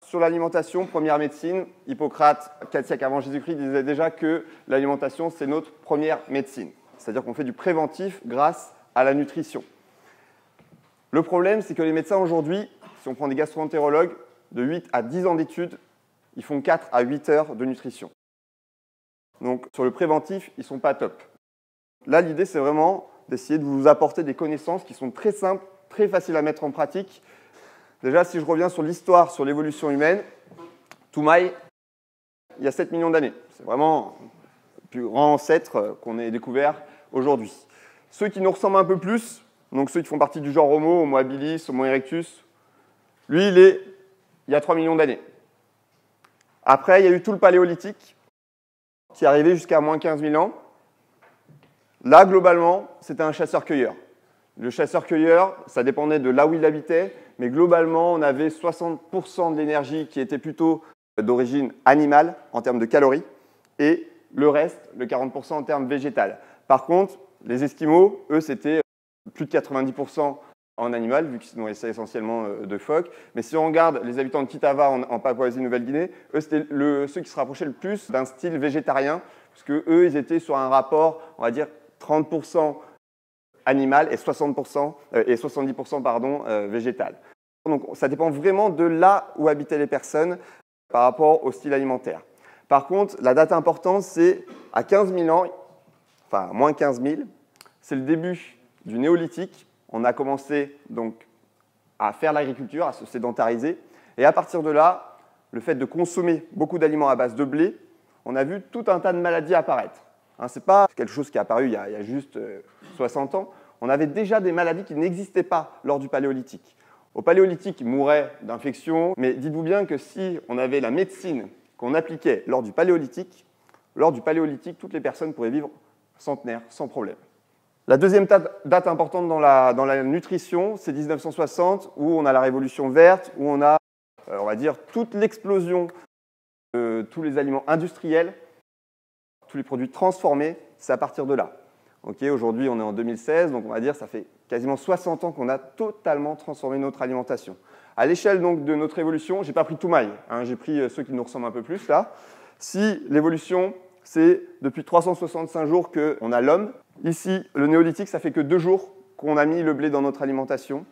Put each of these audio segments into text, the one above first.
sur l'alimentation, première médecine, Hippocrate, 4 siècles avant Jésus-Christ, disait déjà que l'alimentation, c'est notre première médecine. C'est-à-dire qu'on fait du préventif grâce à la nutrition. Le problème, c'est que les médecins aujourd'hui, si on prend des gastro-entérologues, de 8 à 10 ans d'études, ils font 4 à 8 heures de nutrition. Donc sur le préventif, ils ne sont pas top. Là, l'idée, c'est vraiment d'essayer de vous apporter des connaissances qui sont très simples, très faciles à mettre en pratique. Déjà, si je reviens sur l'histoire, sur l'évolution humaine, Toumaï, il y a 7 millions d'années. C'est vraiment le plus grand ancêtre qu'on ait découvert aujourd'hui. Ceux qui nous ressemblent un peu plus, donc ceux qui font partie du genre Homo, Homo habilis, Homo erectus, lui, il y a 3 millions d'années. Après, il y a eu tout le paléolithique, qui est arrivé jusqu'à moins 15 000 ans. Là, globalement, c'était un chasseur-cueilleur. Le chasseur-cueilleur, ça dépendait de là où il habitait, mais globalement, on avait 60% de l'énergie qui était plutôt d'origine animale en termes de calories, et le reste, le 40% en termes végétal. Par contre, les Esquimaux, eux, c'était plus de 90% en animal, vu qu'ils nourrissaient essentiellement de phoques. Mais si on regarde les habitants de Kitava en Papouasie-Nouvelle-Guinée, eux, c'était ceux qui se rapprochaient le plus d'un style végétarien, parce qu'eux, ils étaient sur un rapport, on va dire, 30% animal et 70% végétal. Donc ça dépend vraiment de là où habitaient les personnes par rapport au style alimentaire. Par contre, la date importante, c'est à 15 000 ans, enfin moins 15 000, c'est le début du néolithique. On a commencé donc à faire l'agriculture, à se sédentariser. Et à partir de là, le fait de consommer beaucoup d'aliments à base de blé, on a vu tout un tas de maladies apparaître. Ce n'est pas quelque chose qui est apparu il y a juste 60 ans. On avait déjà des maladies qui n'existaient pas lors du paléolithique. Au paléolithique, ils mouraient d'infections, mais dites-vous bien que si on avait la médecine qu'on appliquait lors du paléolithique, toutes les personnes pourraient vivre centenaires sans problème. La deuxième date importante dans la nutrition, c'est 1960, où on a la révolution verte, où on a, on va dire, toute l'explosion de tous les aliments industriels, tous les produits transformés, c'est à partir de là. Okay, aujourd'hui, on est en 2016, donc on va dire que ça fait quasiment 60 ans qu'on a totalement transformé notre alimentation. À l'échelle donc de notre évolution, je n'ai pas pris Toumaï, j'ai pris ceux qui nous ressemblent un peu plus là. Si l'évolution, c'est depuis 365 jours qu'on a l'homme, ici, le néolithique, ça fait que 2 jours qu'on a mis le blé dans notre alimentation,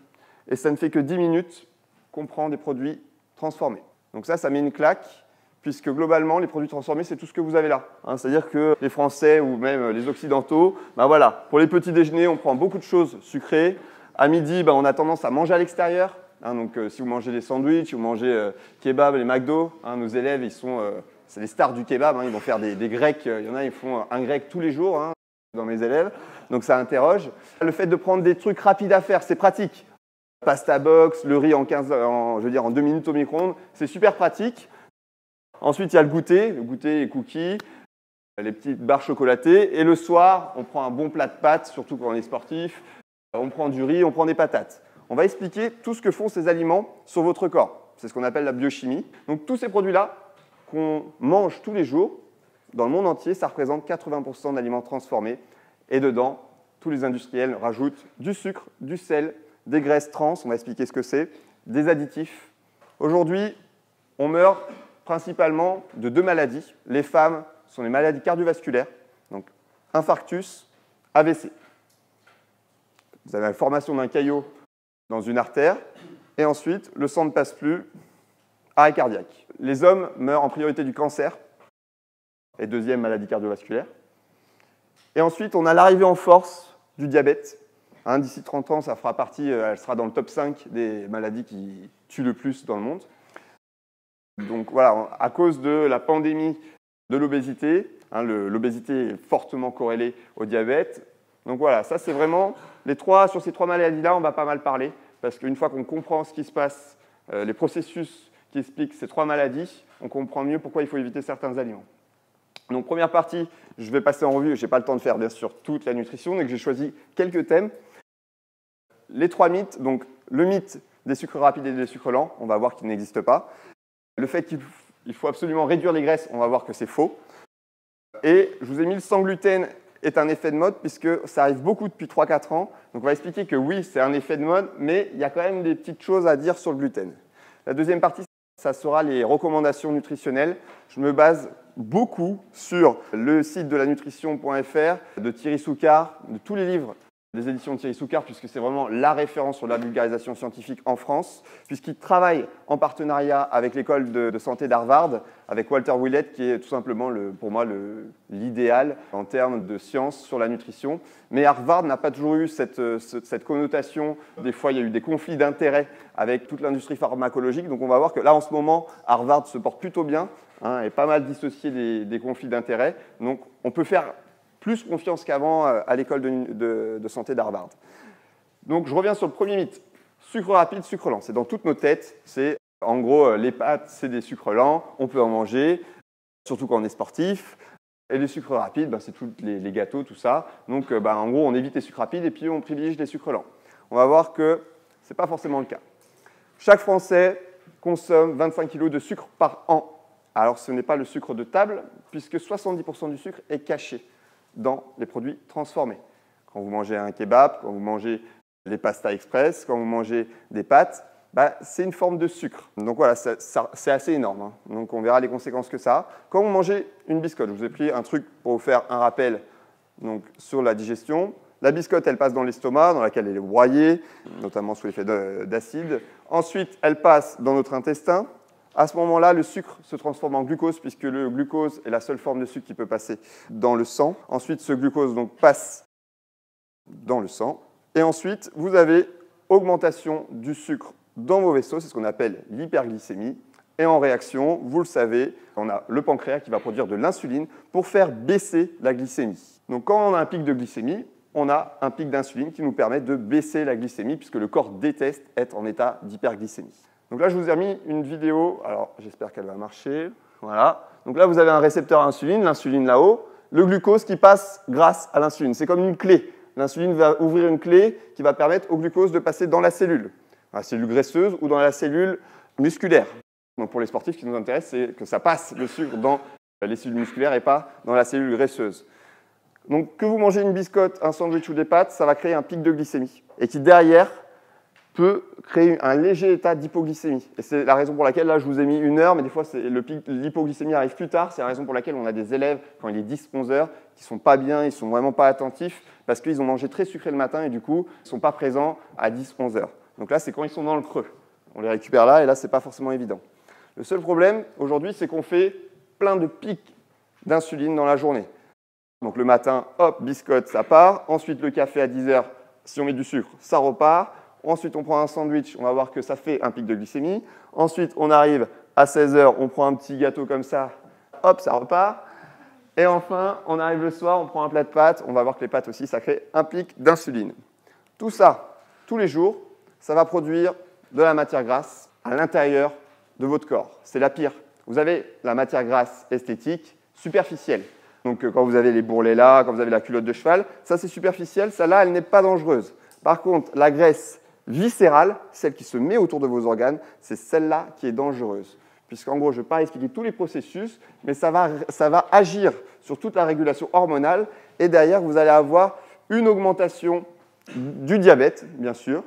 et ça ne fait que 10 minutes qu'on prend des produits transformés. Donc ça met une claque, puisque globalement, les produits transformés, c'est tout ce que vous avez là. C'est-à-dire que les Français ou même les Occidentaux, voilà, pour les petits déjeuners, on prend beaucoup de choses sucrées. À midi, on a tendance à manger à l'extérieur. Donc si vous mangez des sandwichs, vous mangez kebab, les McDo, nos élèves, c'est les stars du kebab, ils vont faire des grecs. Il y en a, ils font un grec tous les jours dans mes élèves. Donc ça interroge. Le fait de prendre des trucs rapides à faire, c'est pratique. Pasta box, le riz en 2 minutes au micro-ondes, c'est super pratique. Ensuite, il y a le goûter les cookies, les petites barres chocolatées. Et le soir, on prend un bon plat de pâtes, surtout quand on est sportif. On prend du riz, on prend des patates. On va expliquer tout ce que font ces aliments sur votre corps. C'est ce qu'on appelle la biochimie. Donc tous ces produits-là qu'on mange tous les jours, dans le monde entier, ça représente 80% d'aliments transformés. Et dedans, tous les industriels rajoutent du sucre, du sel, des graisses trans, on va expliquer ce que c'est, des additifs. Aujourd'hui, on meurt principalement de 2 maladies. Les femmes sont les maladies cardiovasculaires, donc infarctus, AVC. Vous avez la formation d'un caillot dans une artère, et ensuite, le sang ne passe plus, arrêt cardiaque. Les hommes meurent en priorité du cancer, et deuxième maladie cardiovasculaire. Et ensuite, on a l'arrivée en force du diabète. D'ici 30 ans, ça fera partie, elle sera dans le top 5 des maladies qui tuent le plus dans le monde. Donc voilà, à cause de la pandémie de l'obésité, l'obésité est fortement corrélée au diabète. Donc voilà, ça c'est vraiment sur ces 3 maladies-là, on va pas mal parler, parce qu'une fois qu'on comprend ce qui se passe, les processus qui expliquent ces 3 maladies, on comprend mieux pourquoi il faut éviter certains aliments. Donc première partie, je vais passer en revue, je n'ai pas le temps de faire bien sûr toute la nutrition, donc j'ai choisi quelques thèmes. Les 3 mythes, donc le mythe des sucres rapides et des sucres lents, on va voir qu'il n'existe pas. Le fait qu'il faut absolument réduire les graisses, on va voir que c'est faux. Et je vous ai mis le sans gluten est un effet de mode, puisque ça arrive beaucoup depuis 3-4 ans. Donc on va expliquer que oui, c'est un effet de mode, mais il y a quand même des petites choses à dire sur le gluten. La deuxième partie, ça ça sera les recommandations nutritionnelles. Je me base beaucoup sur le site de la nutrition.fr, de Thierry Soucard, de tous les livres des éditions de Thierry Soucard, puisque c'est vraiment la référence sur la vulgarisation scientifique en France, puisqu'il travaille en partenariat avec l'école de santé d'Harvard, avec Walter Willett, qui est tout simplement, pour moi, l'idéal en termes de science sur la nutrition. Mais Harvard n'a pas toujours eu cette connotation. Des fois, il y a eu des conflits d'intérêts avec toute l'industrie pharmacologique. Donc on va voir que là, en ce moment, Harvard se porte plutôt bien, et pas mal dissocié des conflits d'intérêts. Donc on peut faire plus confiance qu'avant à l'école de santé d'Harvard. Donc je reviens sur le premier mythe. Sucre rapide, sucre lent. C'est dans toutes nos têtes. C'est en gros, les pâtes, c'est des sucres lents. On peut en manger, surtout quand on est sportif. Et les sucres rapides, c'est tous les gâteaux, tout ça. Donc en gros, on évite les sucres rapides et puis on privilégie les sucres lents. On va voir que ce n'est pas forcément le cas. Chaque Français consomme 25 kg de sucre par an. Alors ce n'est pas le sucre de table, puisque 70% du sucre est caché dans les produits transformés. Quand vous mangez un kebab, quand vous mangez les pastas express, quand vous mangez des pâtes, c'est une forme de sucre. Donc voilà, c'est assez énorme. Donc on verra les conséquences que ça a. Quand vous mangez une biscotte, je vous ai pris un truc pour vous faire un rappel sur la digestion. La biscotte, elle passe dans l'estomac, dans laquelle elle est broyée, notamment sous l'effet d'acide. Ensuite, elle passe dans notre intestin. À ce moment-là, le sucre se transforme en glucose, puisque le glucose est la seule forme de sucre qui peut passer dans le sang. Ensuite, ce glucose passe dans le sang. Et ensuite, vous avez augmentation du sucre dans vos vaisseaux, c'est ce qu'on appelle l'hyperglycémie. Et en réaction, vous le savez, on a le pancréas qui va produire de l'insuline pour faire baisser la glycémie. Donc quand on a un pic de glycémie, on a un pic d'insuline qui nous permet de baisser la glycémie, puisque le corps déteste être en état d'hyperglycémie. Donc là, je vous ai mis une vidéo, alors j'espère qu'elle va marcher. Voilà. Donc là, vous avez un récepteur à insuline, l'insuline là-haut, le glucose qui passe grâce à l'insuline. C'est comme une clé. L'insuline va ouvrir une clé qui va permettre au glucose de passer dans la cellule graisseuse ou dans la cellule musculaire. Donc pour les sportifs, ce qui nous intéresse, c'est que ça passe le sucre dans les cellules musculaires et pas dans la cellule graisseuse. Donc que vous mangez une biscotte, un sandwich ou des pâtes, ça va créer un pic de glycémie et qui derrière peut créer un léger état d'hypoglycémie. Et c'est la raison pour laquelle, là, je vous ai mis 1 heure, mais des fois, l'hypoglycémie arrive plus tard. C'est la raison pour laquelle on a des élèves, quand il est 10-11 heures, qui ne sont pas bien, ils ne sont vraiment pas attentifs, parce qu'ils ont mangé très sucré le matin et du coup, ils ne sont pas présents à 10-11 heures. Donc là, c'est quand ils sont dans le creux. On les récupère là, et là, ce n'est pas forcément évident. Le seul problème, aujourd'hui, c'est qu'on fait plein de pics d'insuline dans la journée. Donc le matin, hop, biscotte, ça part. Ensuite, le café à 10 heures, si on met du sucre, ça repart. Ensuite, on prend un sandwich, on va voir que ça fait un pic de glycémie. Ensuite, on arrive à 16 heures, on prend un petit gâteau comme ça, hop, ça repart. Et enfin, on arrive le soir, on prend un plat de pâtes, on va voir que les pâtes aussi, ça crée un pic d'insuline. Tout ça, tous les jours, ça va produire de la matière grasse à l'intérieur de votre corps. C'est la pire. Vous avez la matière grasse esthétique superficielle. Donc quand vous avez les bourrelets là, quand vous avez la culotte de cheval, ça c'est superficiel, celle-là, elle n'est pas dangereuse. Par contre, la graisse viscérale, celle qui se met autour de vos organes, c'est celle-là qui est dangereuse. Puisqu'en gros, je ne vais pas expliquer tous les processus, mais ça va agir sur toute la régulation hormonale. Et derrière, vous allez avoir une augmentation du diabète, bien sûr.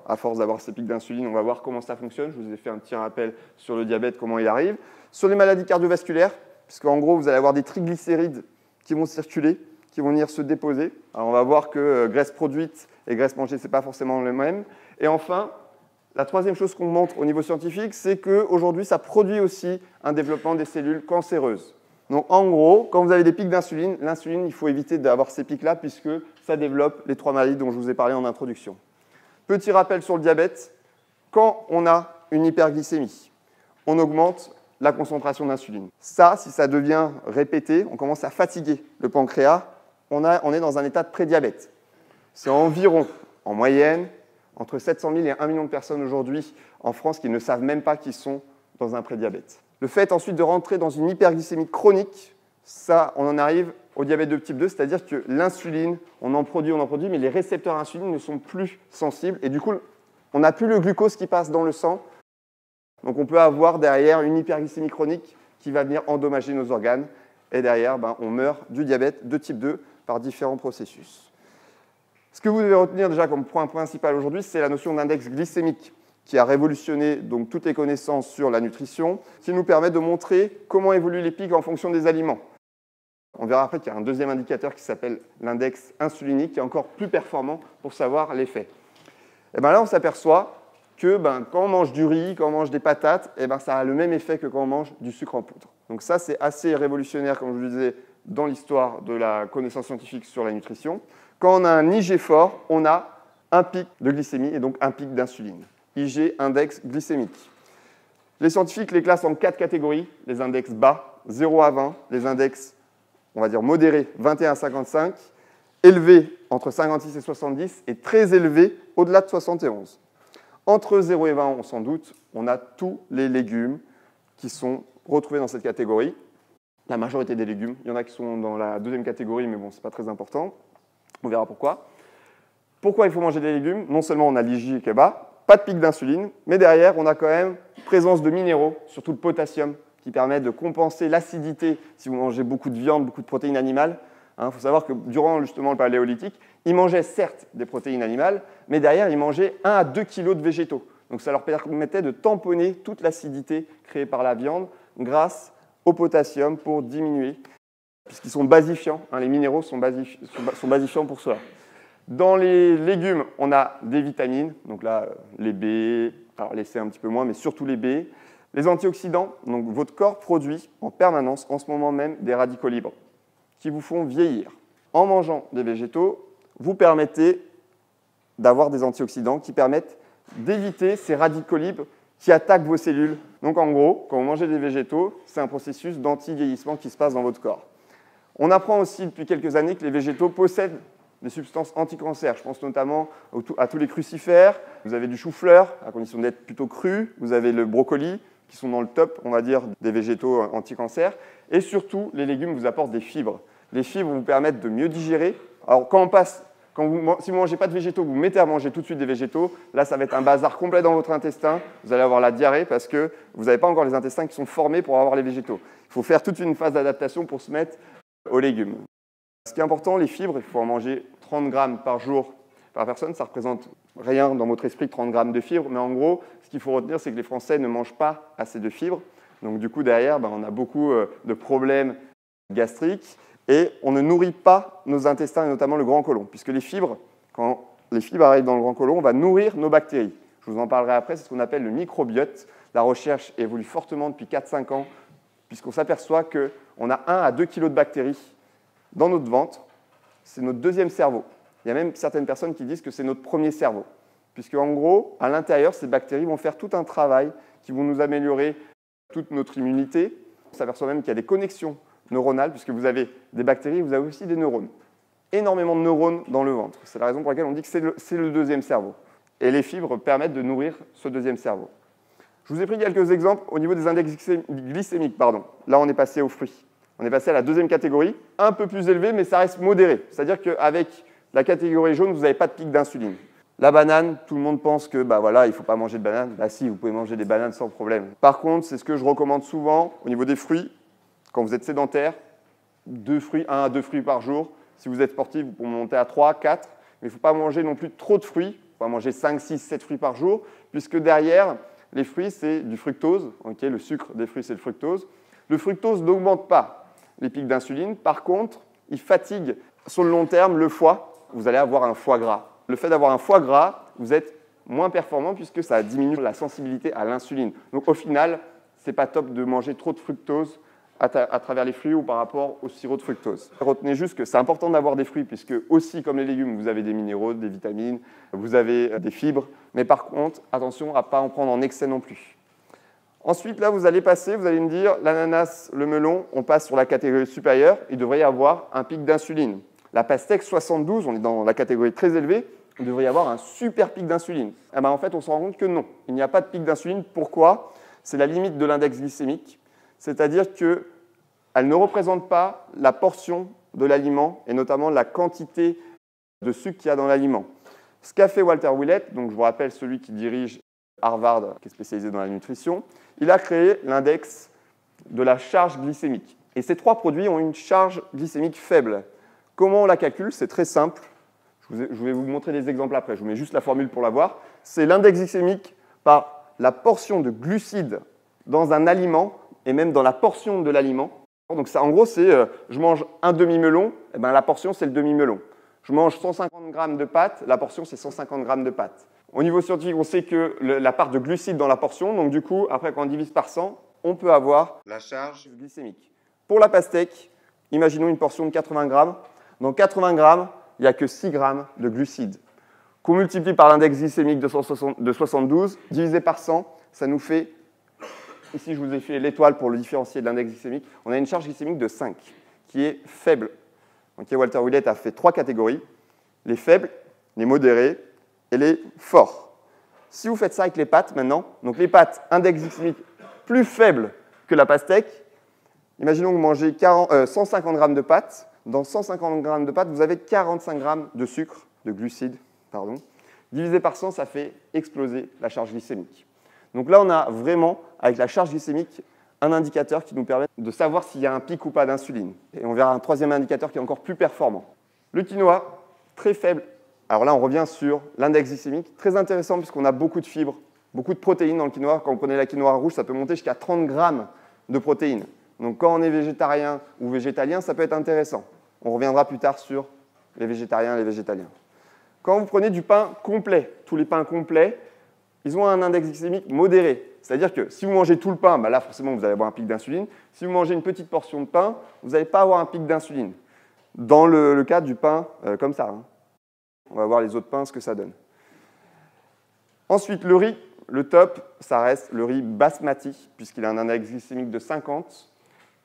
À force d'avoir ces pics d'insuline, on va voir comment ça fonctionne. Je vous ai fait un petit rappel sur le diabète, comment il arrive. Sur les maladies cardiovasculaires, puisqu'en gros, vous allez avoir des triglycérides qui vont circuler, qui vont venir se déposer. Alors, on va voir que graisse produite et graisse mangée, ce n'est pas forcément le même. Et enfin, la troisième chose qu'on montre au niveau scientifique, c'est qu'aujourd'hui, ça produit aussi un développement des cellules cancéreuses. Donc, en gros, quand vous avez des pics d'insuline, l'insuline, il faut éviter d'avoir ces pics-là puisque ça développe les 3 maladies dont je vous ai parlé en introduction. Petit rappel sur le diabète. Quand on a une hyperglycémie, on augmente la concentration d'insuline. Ça, si ça devient répété, on commence à fatiguer le pancréas, on est dans un état de prédiabète. C'est environ, en moyenne, entre 700 000 et 1 million de personnes aujourd'hui en France qui ne savent même pas qu'ils sont dans un prédiabète. Le fait ensuite de rentrer dans une hyperglycémie chronique, ça, on en arrive au diabète de type 2, c'est-à-dire que l'insuline, on en produit, mais les récepteurs à insuline ne sont plus sensibles et du coup, on n'a plus le glucose qui passe dans le sang. Donc on peut avoir derrière une hyperglycémie chronique qui va venir endommager nos organes et derrière, on meurt du diabète de type 2 par différents processus. Ce que vous devez retenir déjà comme point principal aujourd'hui, c'est la notion d'index glycémique, qui a révolutionné donc, toutes les connaissances sur la nutrition, qui nous permet de montrer comment évoluent les pics en fonction des aliments. On verra après qu'il y a un deuxième indicateur qui s'appelle l'index insulinique, qui est encore plus performant pour savoir l'effet. Et bien là, on s'aperçoit que quand on mange du riz, quand on mange des patates, ça a le même effet que quand on mange du sucre en poudre. Donc ça, c'est assez révolutionnaire, comme je vous le disais, dans l'histoire de la connaissance scientifique sur la nutrition. Quand on a un IG fort, on a un pic de glycémie et donc un pic d'insuline. IG, index glycémique. Les scientifiques les classent en 4 catégories. Les index bas, 0 à 20. Les index, on va dire modérés, 21 à 55. Élevés, entre 56 et 70. Et très élevés, au-delà de 71. Entre 0 et 20, on s'en doute, on a tous les légumes qui sont retrouvés dans cette catégorie. La majorité des légumes. Il y en a qui sont dans la deuxième catégorie, mais bon, ce n'est pas très important. On verra pourquoi. Pourquoi il faut manger des légumes? Non seulement on a l'IG qui est bas, pas de pic d'insuline, mais derrière, on a quand même présence de minéraux, surtout le potassium, qui permet de compenser l'acidité si vous mangez beaucoup de viande, beaucoup de protéines animales. Il faut savoir que durant justement le paléolithique, ils mangeaient certes des protéines animales, mais derrière, ils mangeaient 1 à 2 kg de végétaux. Donc ça leur permettait de tamponner toute l'acidité créée par la viande grâce au potassium pour diminuer, puisqu'ils sont basifiants. Les minéraux sont basifiants pour cela. Dans les légumes, on a des vitamines, donc là, les B, alors les C un petit peu moins, mais surtout les B. Les antioxydants, donc votre corps produit en permanence, en ce moment même, des radicaux libres qui vous font vieillir. En mangeant des végétaux, vous permettez d'avoir des antioxydants qui permettent d'éviter ces radicaux libres qui attaquent vos cellules. Donc en gros, quand vous mangez des végétaux, c'est un processus d'anti-vieillissement qui se passe dans votre corps. On apprend aussi depuis quelques années que les végétaux possèdent des substances anti-cancer. Je pense notamment à tous les crucifères. Vous avez du chou-fleur, à condition d'être plutôt cru. Vous avez le brocoli, qui sont dans le top, on va dire, des végétaux anti-cancer. Et surtout, les légumes vous apportent des fibres. Les fibres vous permettent de mieux digérer. Alors, si vous ne mangez pas de végétaux, vous mettez à manger tout de suite des végétaux, là, ça va être un bazar complet dans votre intestin. Vous allez avoir la diarrhée parce que vous n'avez pas encore les intestins qui sont formés pour avoir les végétaux. Il faut faire toute une phase d'adaptation pour se mettre aux légumes. Ce qui est important, les fibres, il faut en manger 30 grammes par jour par personne. Ça ne représente rien dans votre esprit, 30 grammes de fibres. Mais en gros, ce qu'il faut retenir, c'est que les Français ne mangent pas assez de fibres. Donc du coup, derrière, on a beaucoup de problèmes gastriques. Et on ne nourrit pas nos intestins, et notamment le grand côlon. Puisque les fibres, quand les fibres arrivent dans le grand côlon, on va nourrir nos bactéries. Je vous en parlerai après, c'est ce qu'on appelle le microbiote. La recherche évolue fortement depuis 4-5 ans, puisqu'on s'aperçoit qu'on a 1 à 2 kg de bactéries dans notre ventre. C'est notre deuxième cerveau. Il y a même certaines personnes qui disent que c'est notre premier cerveau. Puisque, en gros, à l'intérieur, ces bactéries vont faire tout un travail qui vont nous améliorer toute notre immunité. On s'aperçoit même qu'il y a des connexions neuronales, puisque vous avez des bactéries, vous avez aussi des neurones. Énormément de neurones dans le ventre. C'est la raison pour laquelle on dit que c'est le deuxième cerveau. Et les fibres permettent de nourrir ce deuxième cerveau. Je vous ai pris quelques exemples au niveau des index glycémiques. Là, on est passé aux fruits. On est passé à la deuxième catégorie, un peu plus élevée, mais ça reste modéré. C'est-à-dire qu'avec la catégorie jaune, vous n'avez pas de pic d'insuline. La banane, tout le monde pense que il ne faut pas manger de banane. Si, vous pouvez manger des bananes sans problème. Par contre, c'est ce que je recommande souvent au niveau des fruits. Quand vous êtes sédentaire, 1 à 2 fruits par jour. Si vous êtes sportif, vous pouvez monter à 3, 4. Mais il ne faut pas manger non plus trop de fruits. Il ne faut pas manger 5, 6, 7 fruits par jour, puisque derrière, les fruits, c'est du fructose. Le sucre des fruits, c'est le fructose. Le fructose n'augmente pas les pics d'insuline. Par contre, il fatigue sur le long terme le foie. Vous allez avoir un foie gras. Le fait d'avoir un foie gras, vous êtes moins performant puisque ça diminue la sensibilité à l'insuline. Donc au final, ce n'est pas top de manger trop de fructose à travers les fruits ou par rapport au sirop de fructose. Retenez juste que c'est important d'avoir des fruits puisque aussi comme les légumes, vous avez des minéraux, des vitamines, vous avez des fibres. Mais par contre, attention à ne pas en prendre en excès non plus. Ensuite, là, vous allez me dire, l'ananas, le melon, on passe sur la catégorie supérieure, il devrait y avoir un pic d'insuline. La pastèque 72, on est dans la catégorie très élevée, il devrait y avoir un super pic d'insuline. En fait, on se rend compte que non, il n'y a pas de pic d'insuline. Pourquoi? C'est la limite de l'index glycémique, c'est-à-dire qu'elle ne représente pas la portion de l'aliment et notamment la quantité de sucre qu'il y a dans l'aliment. Ce qu'a fait Walter Willett, donc je vous rappelle celui qui dirige Harvard, qui est spécialisé dans la nutrition, il a créé l'index de la charge glycémique. Et ces 3 produits ont une charge glycémique faible. Comment on la calcule? C'est très simple. Je vais vous montrer des exemples après. Je vous mets juste la formule pour la voir. C'est l'index glycémique par la portion de glucides dans un aliment et même dans la portion de l'aliment. Donc ça, en gros, c'est je mange un demi-melon, et ben la portion, c'est le demi-melon. Je mange 150 grammes de pâtes, la portion, c'est 150 grammes de pâtes. Au niveau scientifique, on sait que la part de glucides dans la portion, donc du coup, après, quand on divise par 100, on peut avoir la charge glycémique. Pour la pastèque, imaginons une portion de 80 grammes. Dans 80 grammes, il n'y a que 6 grammes de glucides. Qu'on multiplie par l'index glycémique de 72, divisé par 100, ça nous fait, ici je vous ai fait l'étoile pour le différencier de l'index glycémique, on a une charge glycémique de 5, qui est faible. Donc, Walter Willett a fait 3 catégories, les faibles, les modérés et les forts. Si vous faites ça avec les pâtes maintenant, donc les pâtes, index glycémique plus faible que la pastèque, imaginons que vous mangez 150 grammes de pâtes, dans 150 grammes de pâtes, vous avez 45 grammes de sucre, de glucides, pardon. Divisé par 100, ça fait exploser la charge glycémique. Donc là, on a vraiment, avec la charge glycémique, un indicateur qui nous permet de savoir s'il y a un pic ou pas d'insuline. Et on verra un troisième indicateur qui est encore plus performant. Le quinoa, très faible. Alors là, on revient sur l'index glycémique, très intéressant puisqu'on a beaucoup de fibres, beaucoup de protéines dans le quinoa. Quand vous prenez la quinoa rouge, ça peut monter jusqu'à 30 grammes de protéines. Donc quand on est végétarien ou végétalien, ça peut être intéressant. On reviendra plus tard sur les végétariens et les végétaliens. Quand vous prenez du pain complet, tous les pains complets, ils ont un index glycémique modéré. C'est-à-dire que si vous mangez tout le pain, bah là forcément vous allez avoir un pic d'insuline. Si vous mangez une petite portion de pain, vous n'allez pas avoir un pic d'insuline. Dans le cas du pain comme ça. Hein. On va voir les autres pains, ce que ça donne. Ensuite, le riz, le top, ça reste le riz basmati, puisqu'il a un index glycémique de 50.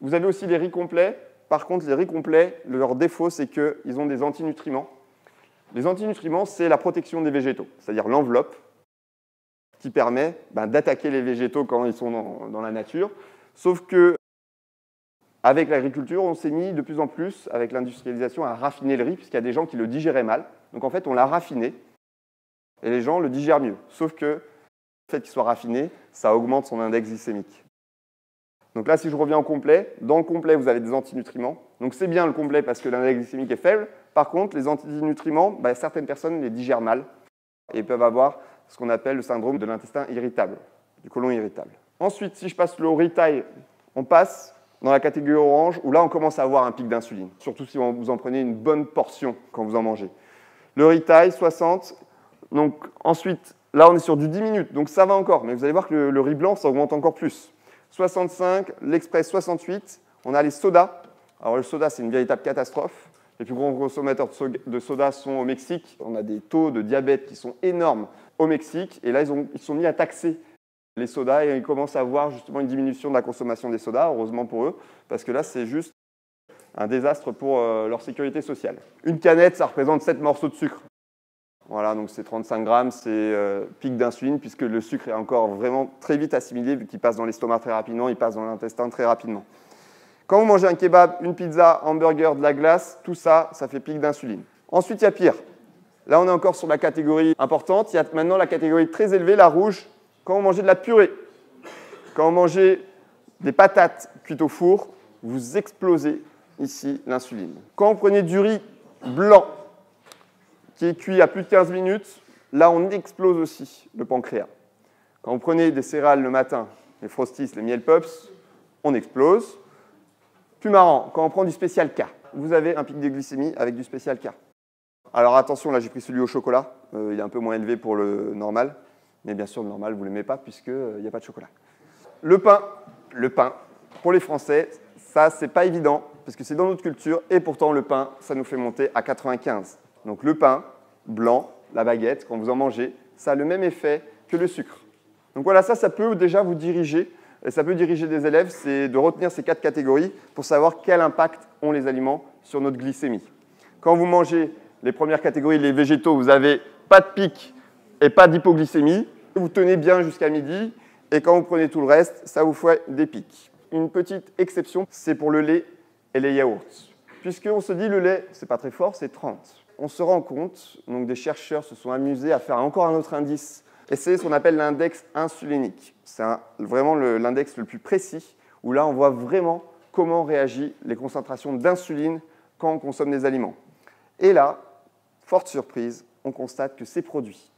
Vous avez aussi les riz complets. Par contre, les riz complets, leur défaut, c'est qu'ils ont des antinutriments. Les antinutriments, c'est la protection des végétaux, c'est-à-dire l'enveloppe qui permet d'attaquer les végétaux quand ils sont dans la nature. Sauf que avec l'agriculture, on s'est mis de plus en plus, avec l'industrialisation, à raffiner le riz, puisqu'il y a des gens qui le digéraient mal. Donc en fait, on l'a raffiné, et les gens le digèrent mieux. Sauf que le fait qu'il soit raffiné, ça augmente son index glycémique. Donc là, si je reviens au complet, dans le complet, vous avez des antinutriments. Donc c'est bien le complet parce que l'index glycémique est faible. Par contre, les antinutriments, certaines personnes les digèrent mal et peuvent avoir ce qu'on appelle le syndrome de l'intestin irritable, du côlon irritable. Ensuite, si je passe le riz taille, on passe dans la catégorie orange, où là, on commence à avoir un pic d'insuline, surtout si vous en prenez une bonne portion quand vous en mangez. Le riz taille, 60. Donc ensuite, là, on est sur du 10 minutes, donc ça va encore. Mais vous allez voir que le riz blanc, ça augmente encore plus. 65, l'Express 68, on a les sodas. Alors le soda, c'est une véritable catastrophe. Les plus grands consommateurs de soda sont au Mexique. On a des taux de diabète qui sont énormes au Mexique. Et là, ils sont mis à taxer les sodas et ils commencent à voir justement une diminution de la consommation des sodas, heureusement pour eux, parce que là, c'est juste un désastre pour leur sécurité sociale. Une canette, ça représente 7 morceaux de sucre. Voilà, donc c'est 35 grammes, c'est pic d'insuline, puisque le sucre est encore vraiment très vite assimilé, vu qu'il passe dans l'estomac très rapidement, il passe dans l'intestin très rapidement. Quand vous mangez un kebab, une pizza, un hamburger, de la glace, tout ça, ça fait pic d'insuline. Ensuite, il y a pire. Là, on est encore sur la catégorie importante. Il y a maintenant la catégorie très élevée, la rouge, quand vous mangez de la purée. Quand vous mangez des patates cuites au four, vous explosez ici l'insuline. Quand vous prenez du riz blanc, qui est cuit à plus de 15 minutes, là, on explose aussi le pancréas. Quand vous prenez des céréales le matin, les Frosties, les Miel Pups, on explose. Plus marrant, quand on prend du Spécial K, vous avez un pic de glycémie avec du Spécial K. Alors attention, là, j'ai pris celui au chocolat. Il est un peu moins élevé pour le normal. Mais bien sûr, le normal, vous ne l'aimez pas puisqu'il n'y a pas de chocolat. Le pain, pour les Français, ça, c'est pas évident parce que c'est dans notre culture. Et pourtant, le pain, ça nous fait monter à 95. Donc le pain blanc, la baguette, quand vous en mangez, ça a le même effet que le sucre. Donc voilà, ça peut déjà vous diriger, et ça peut diriger des élèves, c'est de retenir ces 4 catégories pour savoir quel impact ont les aliments sur notre glycémie. Quand vous mangez les premières catégories, les végétaux, vous n'avez pas de pic et pas d'hypoglycémie. Vous tenez bien jusqu'à midi, et quand vous prenez tout le reste, ça vous fait des pics. Une petite exception, c'est pour le lait et les yaourts. Puisqu'on se dit le lait, c'est pas très fort, c'est 30. On se rend compte, donc des chercheurs se sont amusés à faire encore un autre indice, et c'est ce qu'on appelle l'index insulinique. C'est vraiment l'index le plus précis, où là on voit vraiment comment réagissent les concentrations d'insuline quand on consomme des aliments. Et là, forte surprise, on constate que ces produits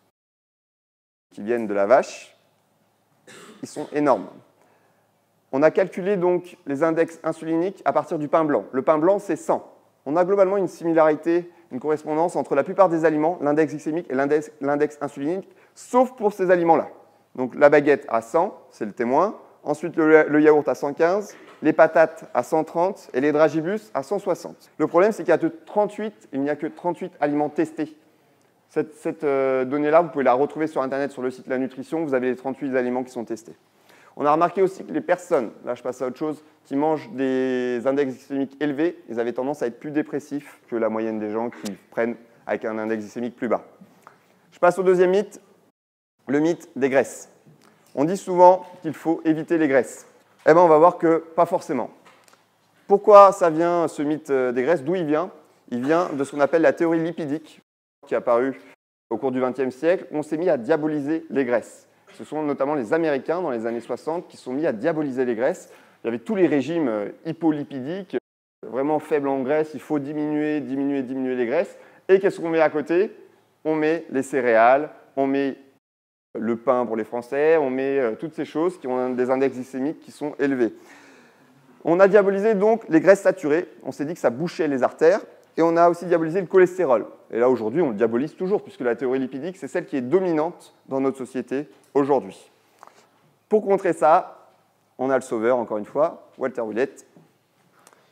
qui viennent de la vache, ils sont énormes. On a calculé donc les index insuliniques à partir du pain blanc. Le pain blanc, c'est 100. On a globalement une similarité, une correspondance entre la plupart des aliments, l'index glycémique et l'index insulinique, sauf pour ces aliments-là. Donc la baguette à 100, c'est le témoin. Ensuite, le yaourt à 115, les patates à 130 et les dragibus à 160. Le problème, c'est qu'il n'y a que 38 aliments testés. Cette donnée-là, vous pouvez la retrouver sur Internet, sur le site de la nutrition. Vous avez les 38 aliments qui sont testés. On a remarqué aussi que les personnes, là je passe à autre chose, qui mangent des index glycémiques élevés, ils avaient tendance à être plus dépressifs que la moyenne des gens qui prennent avec un index glycémique plus bas. Je passe au deuxième mythe, le mythe des graisses. On dit souvent qu'il faut éviter les graisses. Eh bien, on va voir que pas forcément. Pourquoi ça vient, ce mythe des graisses? D'où il vient? Il vient de ce qu'on appelle la théorie lipidique, qui est apparue au cours du XXe siècle, où on s'est mis à diaboliser les graisses. Ce sont notamment les Américains, dans les années 60, qui se sont mis à diaboliser les graisses. Il y avait tous les régimes hypolipidiques, vraiment faibles en graisse, il faut diminuer les graisses. Et qu'est-ce qu'on met à côté? On met les céréales, on met le pain pour les Français, on met toutes ces choses qui ont des index glycémiques qui sont élevés. On a diabolisé donc les graisses saturées, on s'est dit que ça bouchait les artères, et on a aussi diabolisé le cholestérol. Et là, aujourd'hui, on le diabolise toujours, puisque la théorie lipidique, c'est celle qui est dominante dans notre société aujourd'hui. Pour contrer ça, on a le sauveur, encore une fois, Walter Willett,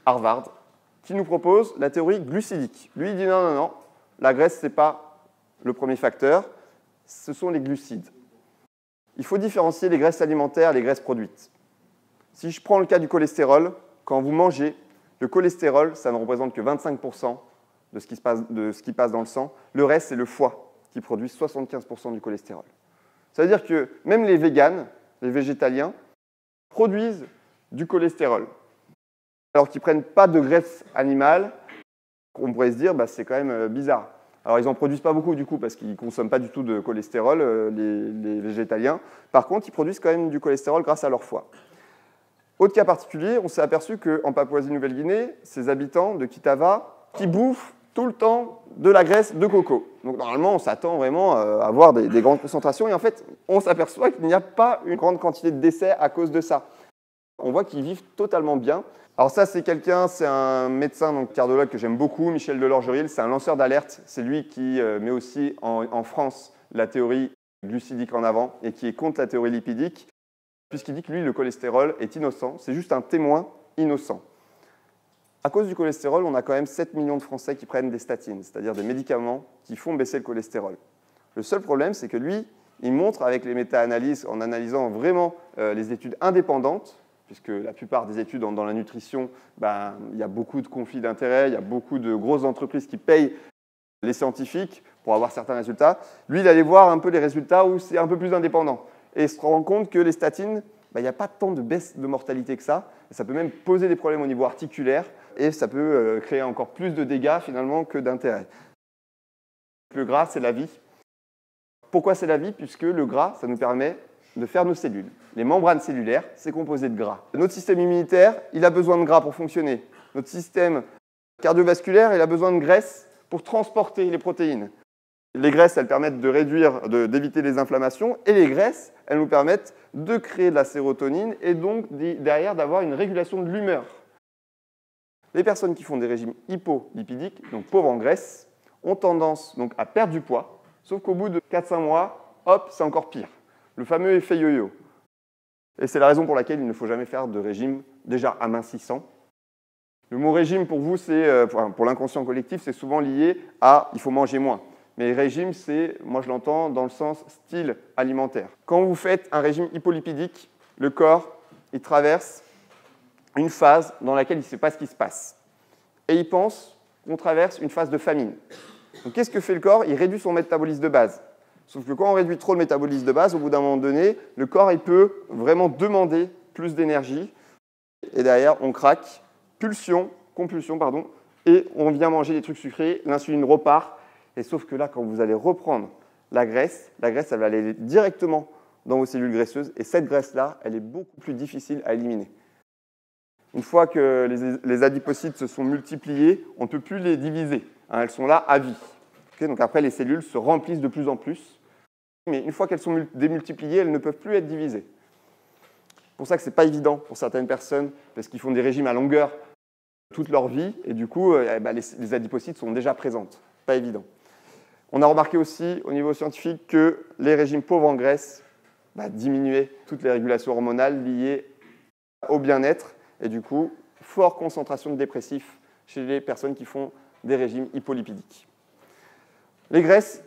Harvard, qui nous propose la théorie glucidique. Lui, il dit non, la graisse, ce n'est pas le premier facteur, ce sont les glucides. Il faut différencier les graisses alimentaires et les graisses produites. Si je prends le cas du cholestérol, quand vous mangez, le cholestérol, ça ne représente que 25% de ce qui passe dans le sang. Le reste, c'est le foie qui produit 75% du cholestérol. Ça veut dire que même les véganes, les végétaliens, produisent du cholestérol. Alors qu'ils ne prennent pas de graisse animale, on pourrait se dire c'est quand même bizarre. Alors ils n'en produisent pas beaucoup du coup parce qu'ils ne consomment pas du tout de cholestérol, les végétaliens. Par contre, ils produisent quand même du cholestérol grâce à leur foie. Autre cas particulier, on s'est aperçu qu'en Papouasie-Nouvelle-Guinée, ces habitants de Kitava, qui bouffent tout le temps de la graisse de coco. Donc normalement, on s'attend vraiment à avoir des grandes concentrations. Et en fait, on s'aperçoit qu'il n'y a pas une grande quantité de décès à cause de ça. On voit qu'ils vivent totalement bien. Alors ça, c'est un médecin, donc cardiologue que j'aime beaucoup, Michel Delorgeril. C'est un lanceur d'alerte. C'est lui qui met aussi en France la théorie glucidique en avant et qui est contre la théorie lipidique, puisqu'il dit que lui, le cholestérol est innocent. C'est juste un témoin innocent. À cause du cholestérol, on a quand même 7 millions de Français qui prennent des statines, c'est-à-dire des médicaments qui font baisser le cholestérol. Le seul problème, c'est que lui, il montre avec les méta-analyses, en analysant vraiment les études indépendantes, puisque la plupart des études dans la nutrition, il y a beaucoup de conflits d'intérêts, il y a beaucoup de grosses entreprises qui payent les scientifiques pour avoir certains résultats. Lui, il allait voir un peu les résultats où c'est un peu plus indépendant. Et il se rend compte que les statines, il n'y a pas tant de baisse de mortalité que ça. Ça peut même poser des problèmes au niveau articulaire et ça peut créer encore plus de dégâts finalement que d'intérêt. Le gras, c'est la vie. Pourquoi c'est la vie? Puisque le gras, ça nous permet de faire nos cellules. Les membranes cellulaires, c'est composé de gras. Notre système immunitaire, il a besoin de gras pour fonctionner. Notre système cardiovasculaire, il a besoin de graisse pour transporter les protéines. Les graisses, elles permettent de réduire, d'éviter les inflammations, et les graisses, elles nous permettent de créer de la sérotonine et donc derrière d'avoir une régulation de l'humeur. Les personnes qui font des régimes hypolipidiques, donc pauvres en graisse, ont tendance donc à perdre du poids, sauf qu'au bout de 4-5 mois, hop, c'est encore pire. Le fameux effet yo-yo. Et c'est la raison pour laquelle il ne faut jamais faire de régime déjà amincissant. Le mot régime pour vous, pour l'inconscient collectif, c'est souvent lié à il faut manger moins. Mais régime, moi je l'entends dans le sens style alimentaire. Quand vous faites un régime hypolipidique, le corps, il traverse une phase dans laquelle il ne sait pas ce qui se passe. Et il pense qu'on traverse une phase de famine. Donc qu'est-ce que fait le corps? Il réduit son métabolisme de base. Sauf que quand on réduit trop le métabolisme de base, au bout d'un moment donné, le corps il peut vraiment demander plus d'énergie. Et derrière, on craque, compulsion, et on vient manger des trucs sucrés, l'insuline repart. Et sauf que là, quand vous allez reprendre la graisse, elle va aller directement dans vos cellules graisseuses. Et cette graisse-là, elle est beaucoup plus difficile à éliminer. Une fois que les adipocytes se sont multipliés, on ne peut plus les diviser. Elles sont là à vie. Donc après, les cellules se remplissent de plus en plus. Mais une fois qu'elles sont démultipliées, elles ne peuvent plus être divisées. C'est pour ça que ce n'est pas évident pour certaines personnes, parce qu'ils font des régimes à longueur toute leur vie, et du coup, les adipocytes sont déjà présentes. Pas évident. On a remarqué aussi, au niveau scientifique, que les régimes pauvres en graisse diminuaient toutes les régulations hormonales liées au bien-être, et du coup, forte concentration de dépressifs chez les personnes qui font des régimes hypolipidiques. Les graisses,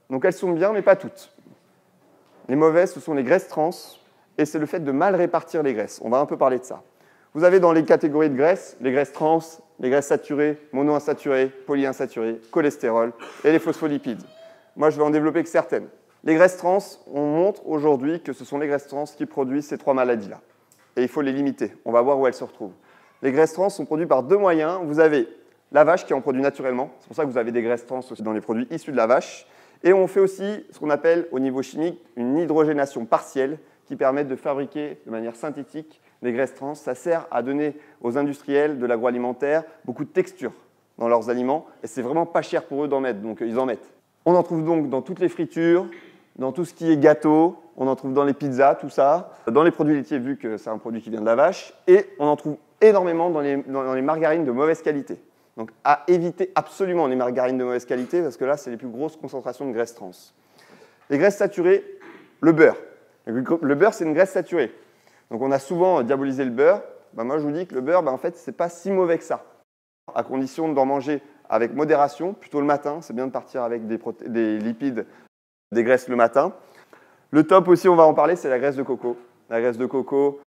donc elles sont bien, mais pas toutes. Les mauvaises, ce sont les graisses trans, et c'est le fait de mal répartir les graisses. On va un peu parler de ça. Vous avez dans les catégories de graisses, les graisses trans, les graisses saturées, monoinsaturées, polyinsaturées, cholestérol et les phospholipides. Moi, je vais en développer que certaines. Les graisses trans, on montre aujourd'hui que ce sont les graisses trans qui produisent ces trois maladies-là. Et il faut les limiter. On va voir où elles se retrouvent. Les graisses trans sont produites par deux moyens. Vous avez la vache qui en produit naturellement. C'est pour ça que vous avez des graisses trans aussi dans les produits issus de la vache. Et on fait aussi ce qu'on appelle au niveau chimique une hydrogénation partielle qui permet de fabriquer de manière synthétique des graisses trans. Ça sert à donner aux industriels de l'agroalimentaire beaucoup de texture dans leurs aliments. Et c'est vraiment pas cher pour eux d'en mettre, donc ils en mettent. On en trouve donc dans toutes les fritures, dans tout ce qui est gâteau, on en trouve dans les pizzas, tout ça, dans les produits laitiers vu que c'est un produit qui vient de la vache, et on en trouve énormément dans les margarines de mauvaise qualité. Donc à éviter absolument les margarines de mauvaise qualité parce que là, c'est les plus grosses concentrations de graisses trans. Les graisses saturées, le beurre. Le beurre, c'est une graisse saturée. Donc on a souvent diabolisé le beurre. Moi, je vous dis que le beurre, en fait, ce n'est pas si mauvais que ça. À condition d'en manger avec modération, plutôt le matin. C'est bien de partir avec des lipides, des graisses le matin. Le top aussi, on va en parler, c'est la graisse de coco. La graisse de coco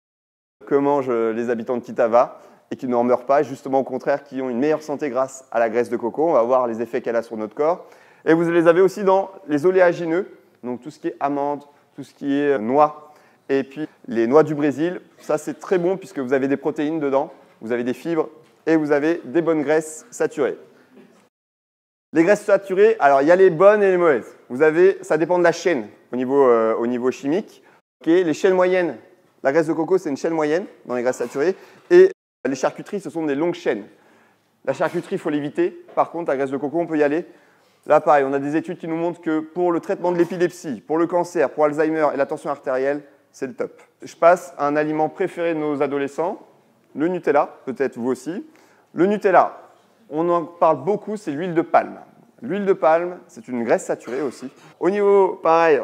que mangent les habitants de Kitava et qui n'en meurent pas, justement au contraire, qui ont une meilleure santé grâce à la graisse de coco. On va voir les effets qu'elle a sur notre corps. Et vous les avez aussi dans les oléagineux, donc tout ce qui est amandes, tout ce qui est noix. Et puis les noix du Brésil, ça c'est très bon puisque vous avez des protéines dedans, vous avez des fibres et vous avez des bonnes graisses saturées. Les graisses saturées, alors il y a les bonnes et les mauvaises. Ça dépend de la chaîne au niveau chimique. Okay, les chaînes moyennes, la graisse de coco c'est une chaîne moyenne dans les graisses saturées et les charcuteries ce sont des longues chaînes. La charcuterie il faut l'éviter, par contre la graisse de coco on peut y aller. Là pareil, on a des études qui nous montrent que pour le traitement de l'épilepsie, pour le cancer, pour Alzheimer et la tension artérielle, c'est le top. Je passe à un aliment préféré de nos adolescents, le Nutella, peut-être vous aussi. Le Nutella, on en parle beaucoup, c'est l'huile de palme. L'huile de palme, c'est une graisse saturée aussi. Au niveau, pareil,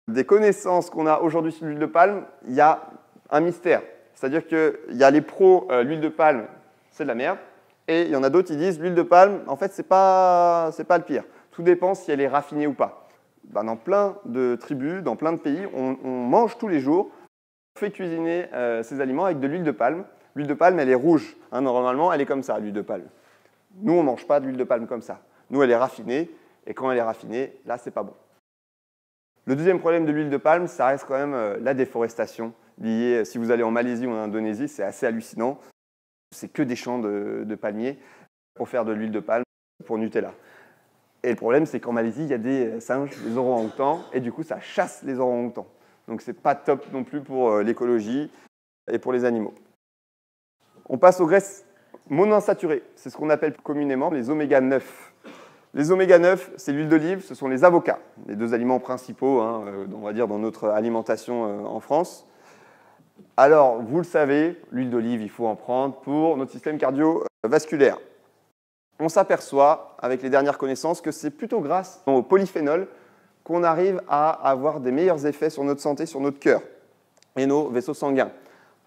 des connaissances qu'on a aujourd'hui sur l'huile de palme, il y a un mystère. C'est-à-dire qu'il y a les pros, l'huile de palme, c'est de la merde. Et il y en a d'autres qui disent l'huile de palme, en fait, c'est pas le pire. Tout dépend si elle est raffinée ou pas. Dans plein de tribus, dans plein de pays, on mange tous les jours, on fait cuisiner ces aliments avec de l'huile de palme. L'huile de palme, elle est rouge. Normalement, elle est comme ça, l'huile de palme. Nous, on ne mange pas de l'huile de palme comme ça. Nous, elle est raffinée, et quand elle est raffinée, là, c'est pas bon. Le deuxième problème de l'huile de palme, ça reste quand même la déforestation. Si vous allez en Malaisie ou en Indonésie, c'est assez hallucinant. C'est que des champs de palmiers pour faire de l'huile de palme pour Nutella. Et le problème, c'est qu'en Malaisie, il y a des singes, des orang-outans, et du coup, ça chasse les orang-outans. Donc, ce n'est pas top non plus pour l'écologie et pour les animaux. On passe aux graisses monoinsaturées. C'est ce qu'on appelle communément les oméga 9. Les oméga 9, c'est l'huile d'olive, ce sont les avocats, les deux aliments principaux, on va dire, dans notre alimentation en France. Alors, vous le savez, l'huile d'olive, il faut en prendre pour notre système cardiovasculaire. On s'aperçoit, avec les dernières connaissances, que c'est plutôt grâce au polyphénol qu'on arrive à avoir des meilleurs effets sur notre santé, sur notre cœur et nos vaisseaux sanguins.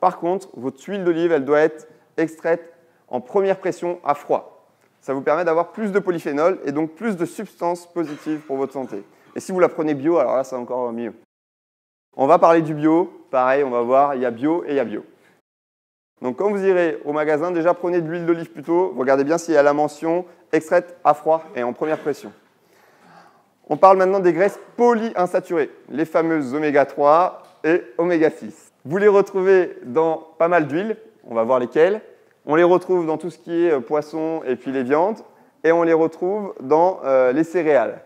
Par contre, votre huile d'olive, elle doit être extraite en première pression à froid. Ça vous permet d'avoir plus de polyphénol et donc plus de substances positives pour votre santé. Et si vous la prenez bio, alors là, c'est encore mieux. On va parler du bio. Pareil, on va voir, il y a bio et il y a bio. Donc, quand vous irez au magasin, déjà prenez de l'huile d'olive plutôt. Vous regardez bien s'il y a la mention extraite à froid et en première pression. On parle maintenant des graisses polyinsaturées, les fameuses oméga 3 et oméga 6. Vous les retrouvez dans pas mal d'huiles. On va voir lesquelles. On les retrouve dans tout ce qui est poisson et puis les viandes. Et on les retrouve dans les céréales.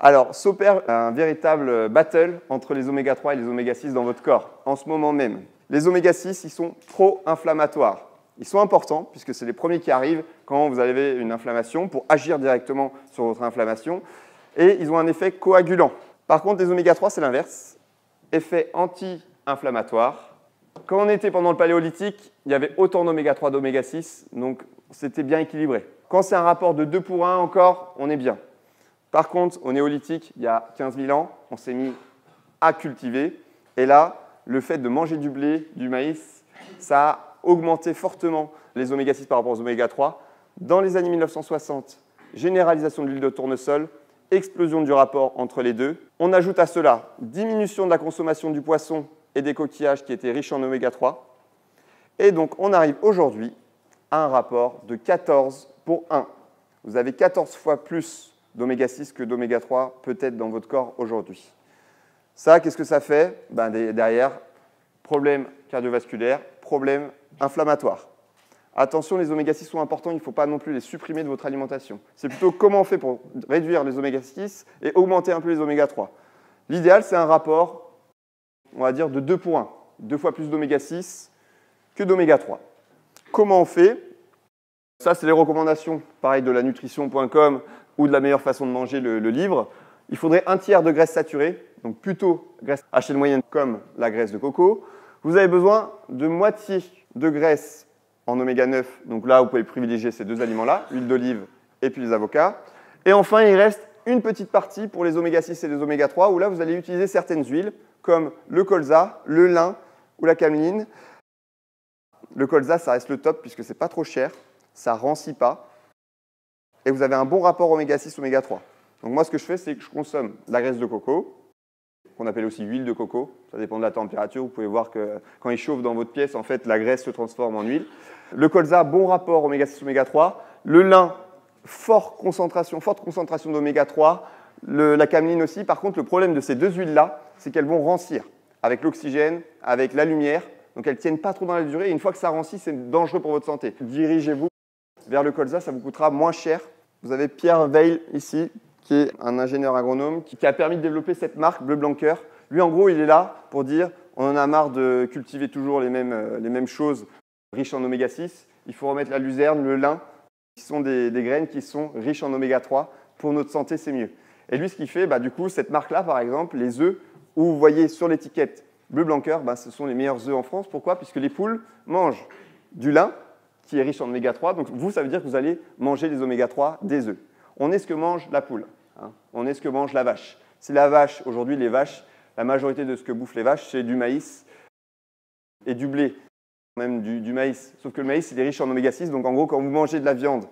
Alors, s'opère un véritable battle entre les oméga 3 et les oméga 6 dans votre corps, en ce moment même. Les oméga 6, ils sont pro-inflammatoires. Ils sont importants, puisque c'est les premiers qui arrivent quand vous avez une inflammation, pour agir directement sur votre inflammation. Et ils ont un effet coagulant. Par contre, les oméga 3, c'est l'inverse. Effet anti-inflammatoire Quand on était pendant le paléolithique, il y avait autant d'oméga 3 d'oméga 6, donc c'était bien équilibré. Quand c'est un rapport de 2 pour 1 encore, on est bien. Par contre, au néolithique, il y a 15 000 ans, on s'est mis à cultiver. Et là, le fait de manger du blé, du maïs, ça a augmenté fortement les oméga 6 par rapport aux oméga 3. Dans les années 1960, généralisation de l'huile de tournesol, explosion du rapport entre les deux. On ajoute à cela diminution de la consommation du poisson et des coquillages qui étaient riches en oméga 3. Et donc, on arrive aujourd'hui à un rapport de 14 pour 1. Vous avez 14 fois plus d'oméga 6 que d'oméga 3 peut-être dans votre corps aujourd'hui. Ça, qu'est-ce que ça fait? Derrière, problème cardiovasculaire, problème inflammatoire. Attention, les oméga 6 sont importants, il ne faut pas non plus les supprimer de votre alimentation. C'est plutôt comment on fait pour réduire les oméga 6 et augmenter un peu les oméga 3. L'idéal, c'est un rapport, on va dire, de 2 pour 1. 2 fois plus d'oméga 6 que d'oméga 3. Comment on fait? Ça, c'est les recommandations, pareil, de la nutrition.com ou de la meilleure façon de manger le livre. Il faudrait 1 tiers de graisse saturée, donc plutôt graisse à échelle moyenne comme la graisse de coco. Vous avez besoin de moitié de graisse en oméga 9, donc là, vous pouvez privilégier ces deux aliments-là, l'huile d'olive et puis les avocats. Et enfin, il reste une petite partie pour les oméga 6 et les oméga 3, où là, vous allez utiliser certaines huiles, comme le colza, le lin ou la cameline. Le colza, ça reste le top, puisque ce n'est pas trop cher, ça ne rancit pas, et vous avez un bon rapport oméga 6, oméga 3. Donc moi, ce que je fais, c'est que je consomme la graisse de coco, qu'on appelle aussi huile de coco. Ça dépend de la température. Vous pouvez voir que quand il chauffe dans votre pièce, en fait, la graisse se transforme en huile. Le colza, bon rapport oméga 6, oméga 3. Le lin, forte concentration d'oméga 3. La cameline aussi. Par contre, le problème de ces deux huiles-là, c'est qu'elles vont rancir avec l'oxygène, avec la lumière. Donc, elles ne tiennent pas trop dans la durée. Et une fois que ça rancit, c'est dangereux pour votre santé. Dirigez-vous vers le colza, ça vous coûtera moins cher. Vous avez Pierre Weil ici, qui est un ingénieur agronome, qui a permis de développer cette marque Bleu Blanc Cœur. Lui, en gros, il est là pour dire on en a marre de cultiver toujours les mêmes choses riches en oméga 6. Il faut remettre la luzerne, le lin, qui sont des graines qui sont riches en oméga 3. Pour notre santé, c'est mieux. Et lui, ce qu'il fait, du coup, cette marque-là, par exemple, les œufs, où vous voyez sur l'étiquette Bleu Blanc Cœur, ce sont les meilleurs œufs en France. Pourquoi? Puisque les poules mangent du lin, qui est riche en oméga 3. Donc, vous, ça veut dire que vous allez manger les oméga 3 des œufs. On est ce que mange la poule, on est ce que mange la vache. Si la vache, aujourd'hui les vaches, la majorité de ce que bouffent les vaches, c'est du maïs et du blé, même du maïs. Sauf que le maïs, il est riche en oméga 6, donc en gros, quand vous mangez de la viande,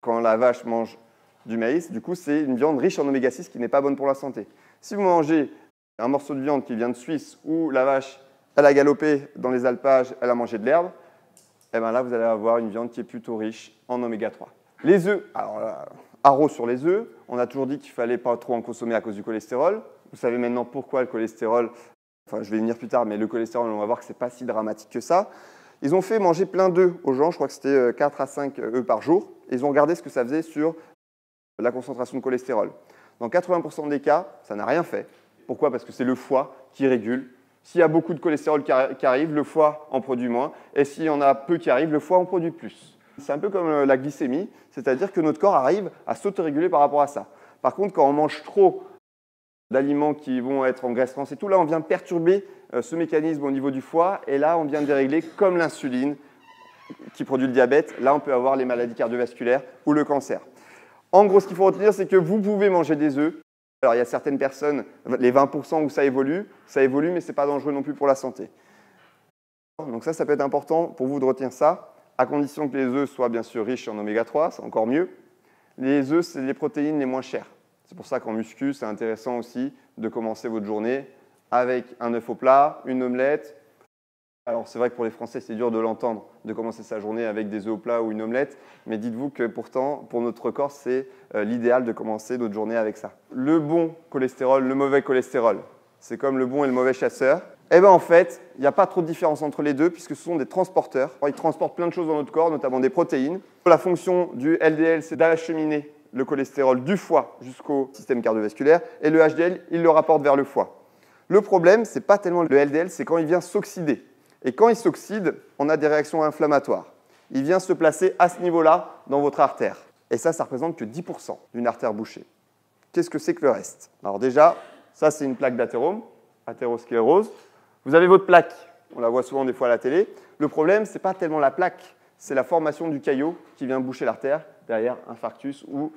quand la vache mange du maïs, du coup, c'est une viande riche en oméga 6 qui n'est pas bonne pour la santé. Si vous mangez un morceau de viande qui vient de Suisse, où la vache, elle a galopé dans les alpages, elle a mangé de l'herbe, et bien là, vous allez avoir une viande qui est plutôt riche en oméga 3. Les œufs, alors là, haro sur les œufs, on a toujours dit qu'il ne fallait pas trop en consommer à cause du cholestérol. Vous savez maintenant pourquoi le cholestérol, enfin je vais y venir plus tard, mais le cholestérol, on va voir que ce n'est pas si dramatique que ça. Ils ont fait manger plein d'œufs aux gens, je crois que c'était 4 à 5 œufs par jour, et ils ont regardé ce que ça faisait sur la concentration de cholestérol. Dans 80% des cas, ça n'a rien fait. Pourquoi? Parce que c'est le foie qui régule. S'il y a beaucoup de cholestérol qui arrive, le foie en produit moins, et s'il y en a peu qui arrivent, le foie en produit plus. C'est un peu comme la glycémie, c'est-à-dire que notre corps arrive à s'autoréguler par rapport à ça. Par contre, quand on mange trop d'aliments qui vont être en graisse trans et tout, là, on vient perturber ce mécanisme au niveau du foie, et là, on vient dérégler comme l'insuline qui produit le diabète. Là, on peut avoir les maladies cardiovasculaires ou le cancer. En gros, ce qu'il faut retenir, c'est que vous pouvez manger des œufs. Alors, il y a certaines personnes, les 20% où ça évolue, mais ce n'est pas dangereux non plus pour la santé. Donc ça peut être important pour vous de retenir ça, à condition que les œufs soient bien sûr riches en oméga 3, c'est encore mieux. Les œufs, c'est les protéines les moins chères. C'est pour ça qu'en muscu, c'est intéressant aussi de commencer votre journée avec un œuf au plat, une omelette. Alors c'est vrai que pour les Français, c'est dur de l'entendre, de commencer sa journée avec des œufs au plat ou une omelette, mais dites-vous que pourtant, pour notre corps, c'est l'idéal de commencer notre journée avec ça. Le bon cholestérol, le mauvais cholestérol, c'est comme le bon et le mauvais chasseur. Eh bien en fait, il n'y a pas trop de différence entre les deux puisque ce sont des transporteurs. Ils transportent plein de choses dans notre corps, notamment des protéines. La fonction du LDL, c'est d'acheminer le cholestérol du foie jusqu'au système cardiovasculaire et le HDL, il le rapporte vers le foie. Le problème, ce n'est pas tellement le LDL, c'est quand il vient s'oxyder. Et quand il s'oxyde, on a des réactions inflammatoires. Il vient se placer à ce niveau-là dans votre artère. Et ça représente que 10% d'une artère bouchée. Qu'est-ce que c'est que le reste? Alors déjà, ça c'est une plaque d'athérome, athérosclérose. Vous avez votre plaque on la voit souvent des fois à la télé. Le problème, ce n'est pas tellement la plaque, c'est la formation du caillot qui vient boucher l'artère, derrière infarctus ou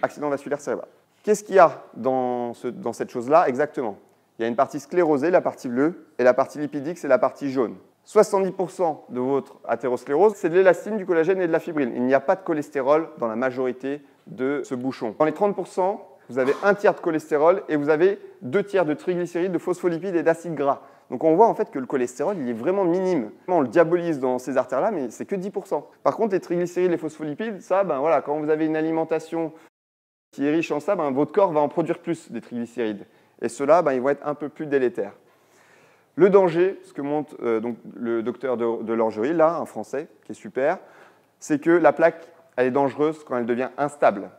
accident vasculaire cérébral. Qu'est-ce qu'il y a dans cette chose-là exactement? Il y a une partie sclérosée, la partie bleue, et la partie lipidique, c'est la partie jaune. 70% de votre athérosclérose, c'est de l'élastine, du collagène et de la fibrine. Il n'y a pas de cholestérol dans la majorité de ce bouchon. Dans les 30%, vous avez un tiers de cholestérol et vous avez 2 tiers de triglycérides, de phospholipides et d'acides gras. Donc on voit en fait que le cholestérol, il est vraiment minime. On le diabolise dans ces artères-là, mais c'est que 10%. Par contre, les triglycérides, les phospholipides, ça, voilà, quand vous avez une alimentation qui est riche en ça, votre corps va en produire plus des triglycérides. Et ceux-là, ils vont être un peu plus délétères. Le danger, ce que montre donc, le docteur de l'Orgerie, là, un Français, qui est super, c'est que la plaque, elle est dangereuse quand elle devient instable.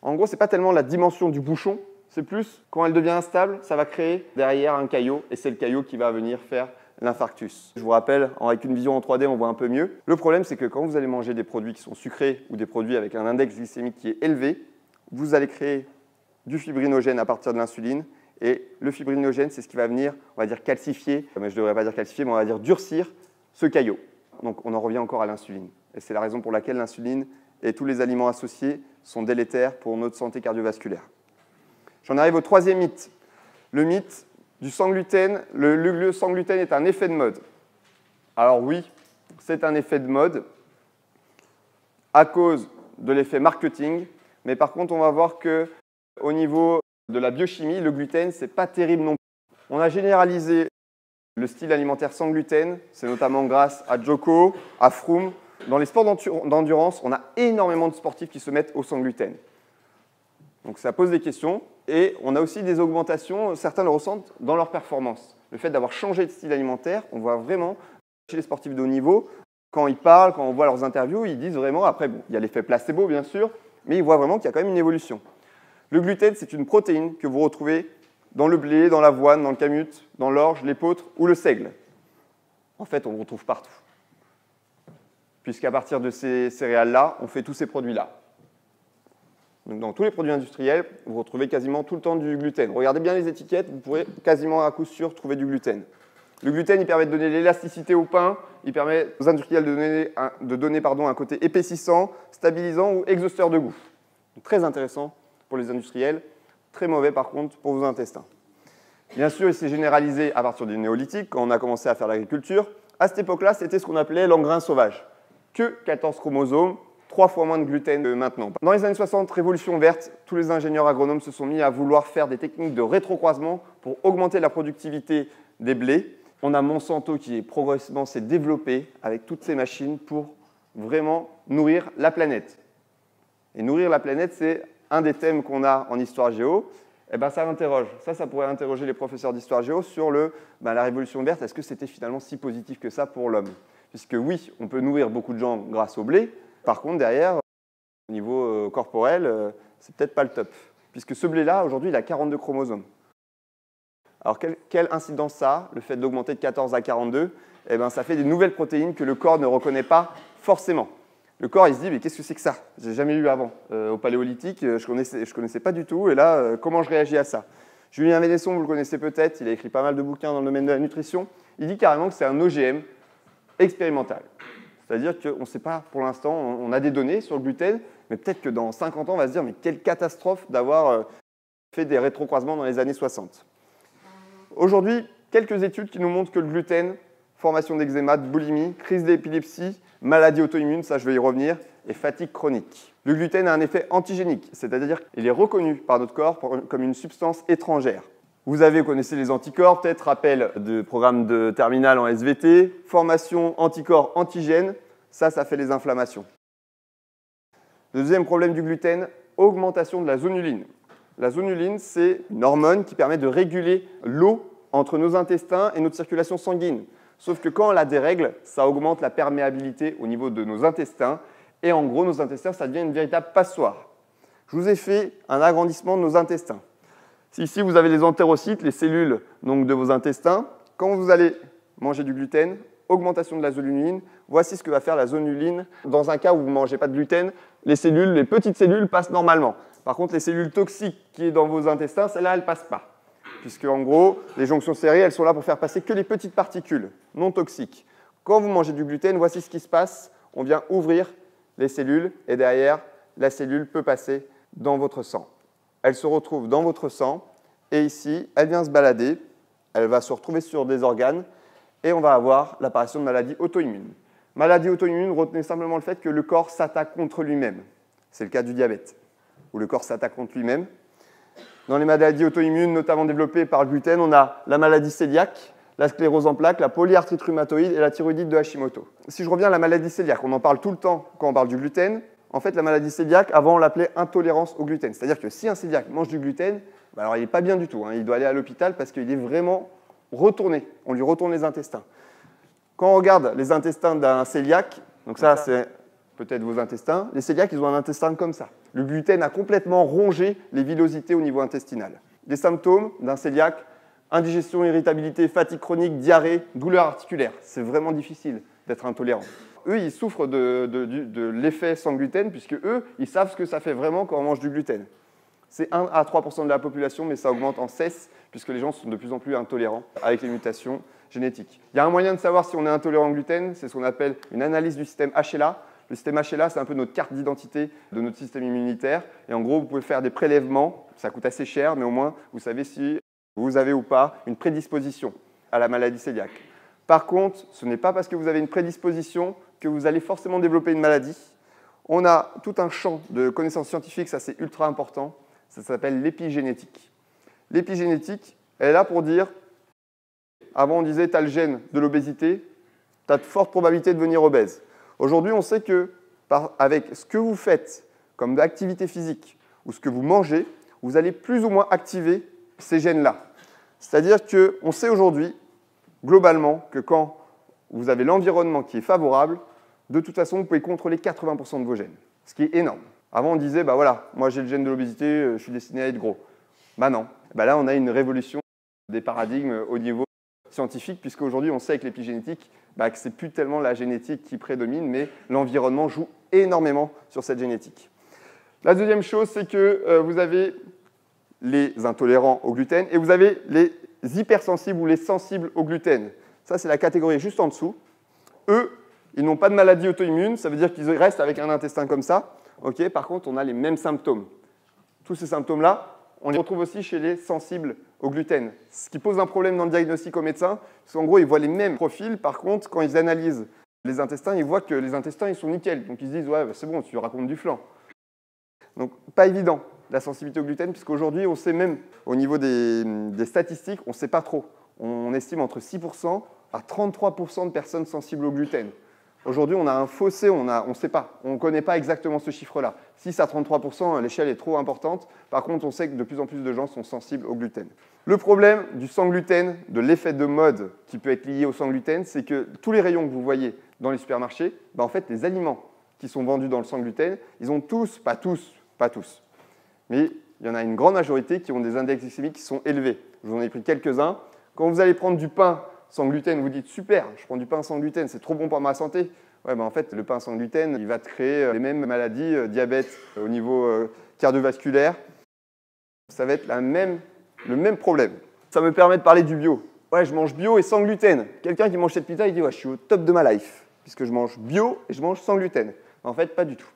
En gros, ce n'est pas tellement la dimension du bouchon, c'est plus quand elle devient instable, ça va créer derrière un caillot, et c'est le caillot qui va venir faire l'infarctus. Je vous rappelle, avec une vision en 3D, on voit un peu mieux. Le problème, c'est que quand vous allez manger des produits qui sont sucrés ou des produits avec un index glycémique qui est élevé, vous allez créer du fibrinogène à partir de l'insuline. Et le fibrinogène, c'est ce qui va venir, on va dire, calcifier, mais je ne devrais pas dire calcifier, mais on va dire durcir ce caillot. Donc on en revient encore à l'insuline. Et c'est la raison pour laquelle l'insuline et tous les aliments associés sont délétères pour notre santé cardiovasculaire. J'en arrive au troisième mythe. Le mythe du sans gluten. Le sans gluten est un effet de mode. Alors oui, c'est un effet de mode à cause de l'effet marketing, mais par contre, on va voir qu'au niveau de la biochimie, le gluten, ce n'est pas terrible non plus. On a généralisé le style alimentaire sans gluten, c'est notamment grâce à Joko, à Froome. Dans les sports d'endurance, on a énormément de sportifs qui se mettent au sans gluten. Donc ça pose des questions. Et on a aussi des augmentations, certains le ressentent dans leur performance. Le fait d'avoir changé de style alimentaire, on voit vraiment chez les sportifs de haut niveau, quand ils parlent, quand on voit leurs interviews, ils disent vraiment, après, bon, il y a l'effet placebo bien sûr, mais ils voient vraiment qu'il y a quand même une évolution. Le gluten, c'est une protéine que vous retrouvez dans le blé, dans l'avoine, dans le kamut, dans l'orge, l'épeautre ou le seigle. En fait, on le retrouve partout. Puisqu'à partir de ces céréales-là, on fait tous ces produits-là. Donc, dans tous les produits industriels, vous retrouvez quasiment tout le temps du gluten. Regardez bien les étiquettes, vous pourrez quasiment à coup sûr trouver du gluten. Le gluten, il permet de donner l'élasticité au pain, il permet aux industriels de donner un côté épaississant, stabilisant ou exhausteur de goût. Donc, très intéressant pour les industriels, très mauvais par contre pour vos intestins. Bien sûr, il s'est généralisé à partir du néolithique, quand on a commencé à faire l'agriculture. À cette époque-là, c'était ce qu'on appelait l'engrais sauvage. Que 14 chromosomes, 3 fois moins de gluten que maintenant. Dans les années 60, révolution verte, tous les ingénieurs agronomes se sont mis à vouloir faire des techniques de rétrocroisement pour augmenter la productivité des blés. On a Monsanto qui progressivement s'est développé avec toutes ces machines pour vraiment nourrir la planète. Et nourrir la planète, c'est un des thèmes qu'on a en histoire géo. Eh ben, ça l'interroge. Ça pourrait interroger les professeurs d'histoire géo sur la révolution verte. Est-ce que c'était finalement si positif que ça pour l'homme? Puisque oui, on peut nourrir beaucoup de gens grâce au blé. Par contre, derrière, au niveau corporel, c'est peut-être pas le top. Puisque ce blé-là, aujourd'hui, il a 42 chromosomes. Alors, quelle incidence ça a, le fait d'augmenter de 14 à 42? Eh ben, ça fait des nouvelles protéines que le corps ne reconnaît pas forcément. Le corps, il se dit, mais qu'est-ce que c'est que ça? J'ai jamais eu avant. Au paléolithique, je connaissais pas du tout. Et là, comment je réagis à ça? Julien Ménesson, vous le connaissez peut-être, il a écrit pas mal de bouquins dans le domaine de la nutrition. Il dit carrément que c'est un OGM expérimental. C'est-à-dire qu'on ne sait pas pour l'instant, on a des données sur le gluten, mais peut-être que dans 50 ans, on va se dire, mais quelle catastrophe d'avoir fait des rétrocroisements dans les années 60. Aujourd'hui, quelques études qui nous montrent que le gluten, formation d'eczéma, de boulimie, crise d'épilepsie, maladie auto-immune, ça je vais y revenir, et fatigue chronique. Le gluten a un effet antigénique, c'est-à-dire qu'il est reconnu par notre corps comme une substance étrangère. Vous connaissez les anticorps, peut-être rappel de programme de terminale en SVT, formation anticorps antigène, ça fait les inflammations. Le deuxième problème du gluten, augmentation de la zonuline. La zonuline, c'est une hormone qui permet de réguler l'eau entre nos intestins et notre circulation sanguine. Sauf que quand on la dérègle, ça augmente la perméabilité au niveau de nos intestins. Et en gros, nos intestins, ça devient une véritable passoire. Je vous ai fait un agrandissement de nos intestins. Ici, vous avez les entérocytes, les cellules donc, de vos intestins. Quand vous allez manger du gluten, augmentation de la zonuline. Voici ce que va faire la zonuline. Dans un cas où vous ne mangez pas de gluten, les petites cellules passent normalement. Par contre, les cellules toxiques qui sont dans vos intestins, celles-là, elles ne passent pas. puisque en gros, les jonctions serrées, elles sont là pour faire passer que les petites particules non toxiques. Quand vous mangez du gluten, voici ce qui se passe. On vient ouvrir les cellules et derrière, la cellule peut passer dans votre sang. Elle se retrouve dans votre sang et ici, elle vient se balader, elle va se retrouver sur des organes et on va avoir l'apparition de maladies auto-immunes. Maladie auto-immune, retenez simplement le fait que le corps s'attaque contre lui-même. C'est le cas du diabète, où le corps s'attaque contre lui-même. Dans les maladies auto-immunes, notamment développées par le gluten, on a la maladie cœliaque, la sclérose en plaques, la polyarthrite rhumatoïde et la thyroïdite de Hashimoto. Si je reviens à la maladie cœliaque, on en parle tout le temps quand on parle du gluten. En fait, la maladie cœliaque, avant, on l'appelait intolérance au gluten. C'est-à-dire que si un cœliaque mange du gluten, alors il n'est pas bien du tout. Il doit aller à l'hôpital parce qu'il est vraiment retourné. On lui retourne les intestins. Quand on regarde les intestins d'un cœliaque, donc ça c'est peut-être vos intestins, les cœliaques, ils ont un intestin comme ça. Le gluten a complètement rongé les villosités au niveau intestinal. Les symptômes d'un cœliaque, indigestion, irritabilité, fatigue chronique, diarrhée, douleur articulaire. C'est vraiment difficile d'être intolérant. Eux, ils souffrent de l'effet sans gluten, puisque eux, ils savent ce que ça fait vraiment quand on mange du gluten. C'est 1 à 3% de la population, mais ça augmente en cesse, puisque les gens sont de plus en plus intolérants avec les mutations génétiques. Il y a un moyen de savoir si on est intolérant au gluten, c'est ce qu'on appelle une analyse du système HLA. Le système HLA, c'est un peu notre carte d'identité de notre système immunitaire. Et en gros, vous pouvez faire des prélèvements, ça coûte assez cher, mais au moins, vous savez si vous avez ou pas une prédisposition à la maladie cœliaque. Par contre, ce n'est pas parce que vous avez une prédisposition que vous allez forcément développer une maladie. On a tout un champ de connaissances scientifiques, ça c'est ultra important, ça s'appelle l'épigénétique. L'épigénétique, elle est là pour dire, avant on disait tu as le gène de l'obésité, tu as de fortes probabilités de devenir obèse. Aujourd'hui, on sait que avec ce que vous faites comme activité physique ou ce que vous mangez, vous allez plus ou moins activer ces gènes-là. C'est-à-dire qu'on sait aujourd'hui, globalement, que quand vous avez l'environnement qui est favorable, de toute façon, vous pouvez contrôler 80% de vos gènes, ce qui est énorme. Avant, on disait, bah voilà, moi j'ai le gène de l'obésité, je suis destiné à être gros. Bah non. Bah là, on a une révolution des paradigmes au niveau scientifique, puisqu'aujourd'hui, on sait avec l'épigénétique que ce n'est plus tellement la génétique qui prédomine, mais l'environnement joue énormément sur cette génétique. La deuxième chose, c'est que vous avez les intolérants au gluten et vous avez les hypersensibles ou les sensibles au gluten. Ça, c'est la catégorie juste en dessous. Eux, ils n'ont pas de maladie auto-immune, ça veut dire qu'ils restent avec un intestin comme ça. Okay, par contre, on a les mêmes symptômes. Tous ces symptômes-là, on les retrouve aussi chez les sensibles au gluten. Ce qui pose un problème dans le diagnostic au médecin, c'est qu'en gros, ils voient les mêmes profils. Par contre, quand ils analysent les intestins, ils voient que les intestins, ils sont nickel. Donc, ils se disent, ouais, c'est bon, tu racontes du flan. Donc, pas évident, la sensibilité au gluten, puisqu'aujourd'hui, on sait même, au niveau des statistiques, on ne sait pas trop. On estime entre 6% à 33% de personnes sensibles au gluten. Aujourd'hui, on a un fossé, on ne sait pas. On ne connaît pas exactement ce chiffre-là. 6 à 33%, l'échelle est trop importante. Par contre, on sait que de plus en plus de gens sont sensibles au gluten. Le problème du sans gluten, de l'effet de mode qui peut être lié au sans gluten, c'est que tous les rayons que vous voyez dans les supermarchés, en fait, les aliments qui sont vendus dans le sans gluten, ils ont tous, pas tous, mais il y en a une grande majorité qui ont des index glycémiques qui sont élevés. Je vous en ai pris quelques-uns. Quand vous allez prendre du pain sans gluten, vous dites « super, je prends du pain sans gluten, c'est trop bon pour ma santé ». Ouais, en fait, le pain sans gluten, il va te créer les mêmes maladies, diabète au niveau cardiovasculaire. Ça va être le même problème. Ça me permet de parler du bio. Ouais, je mange bio et sans gluten. Quelqu'un qui mange cette pizza, il dit ouais, je suis au top de ma life, puisque je mange bio et je mange sans gluten. En fait, pas du tout.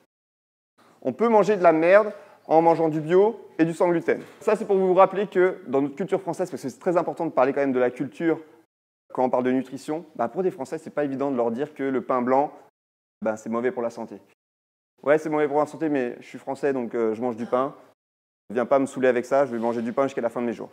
On peut manger de la merde en mangeant du bio et du sans gluten. Ça, c'est pour vous rappeler que dans notre culture française, parce que c'est très important de parler quand même de la culture quand on parle de nutrition, pour des Français, c'est pas évident de leur dire que le pain blanc, c'est mauvais pour la santé. Ouais, c'est mauvais pour la santé, mais je suis français, donc je mange du pain. Ne viens pas me saouler avec ça, je vais manger du pain jusqu'à la fin de mes jours.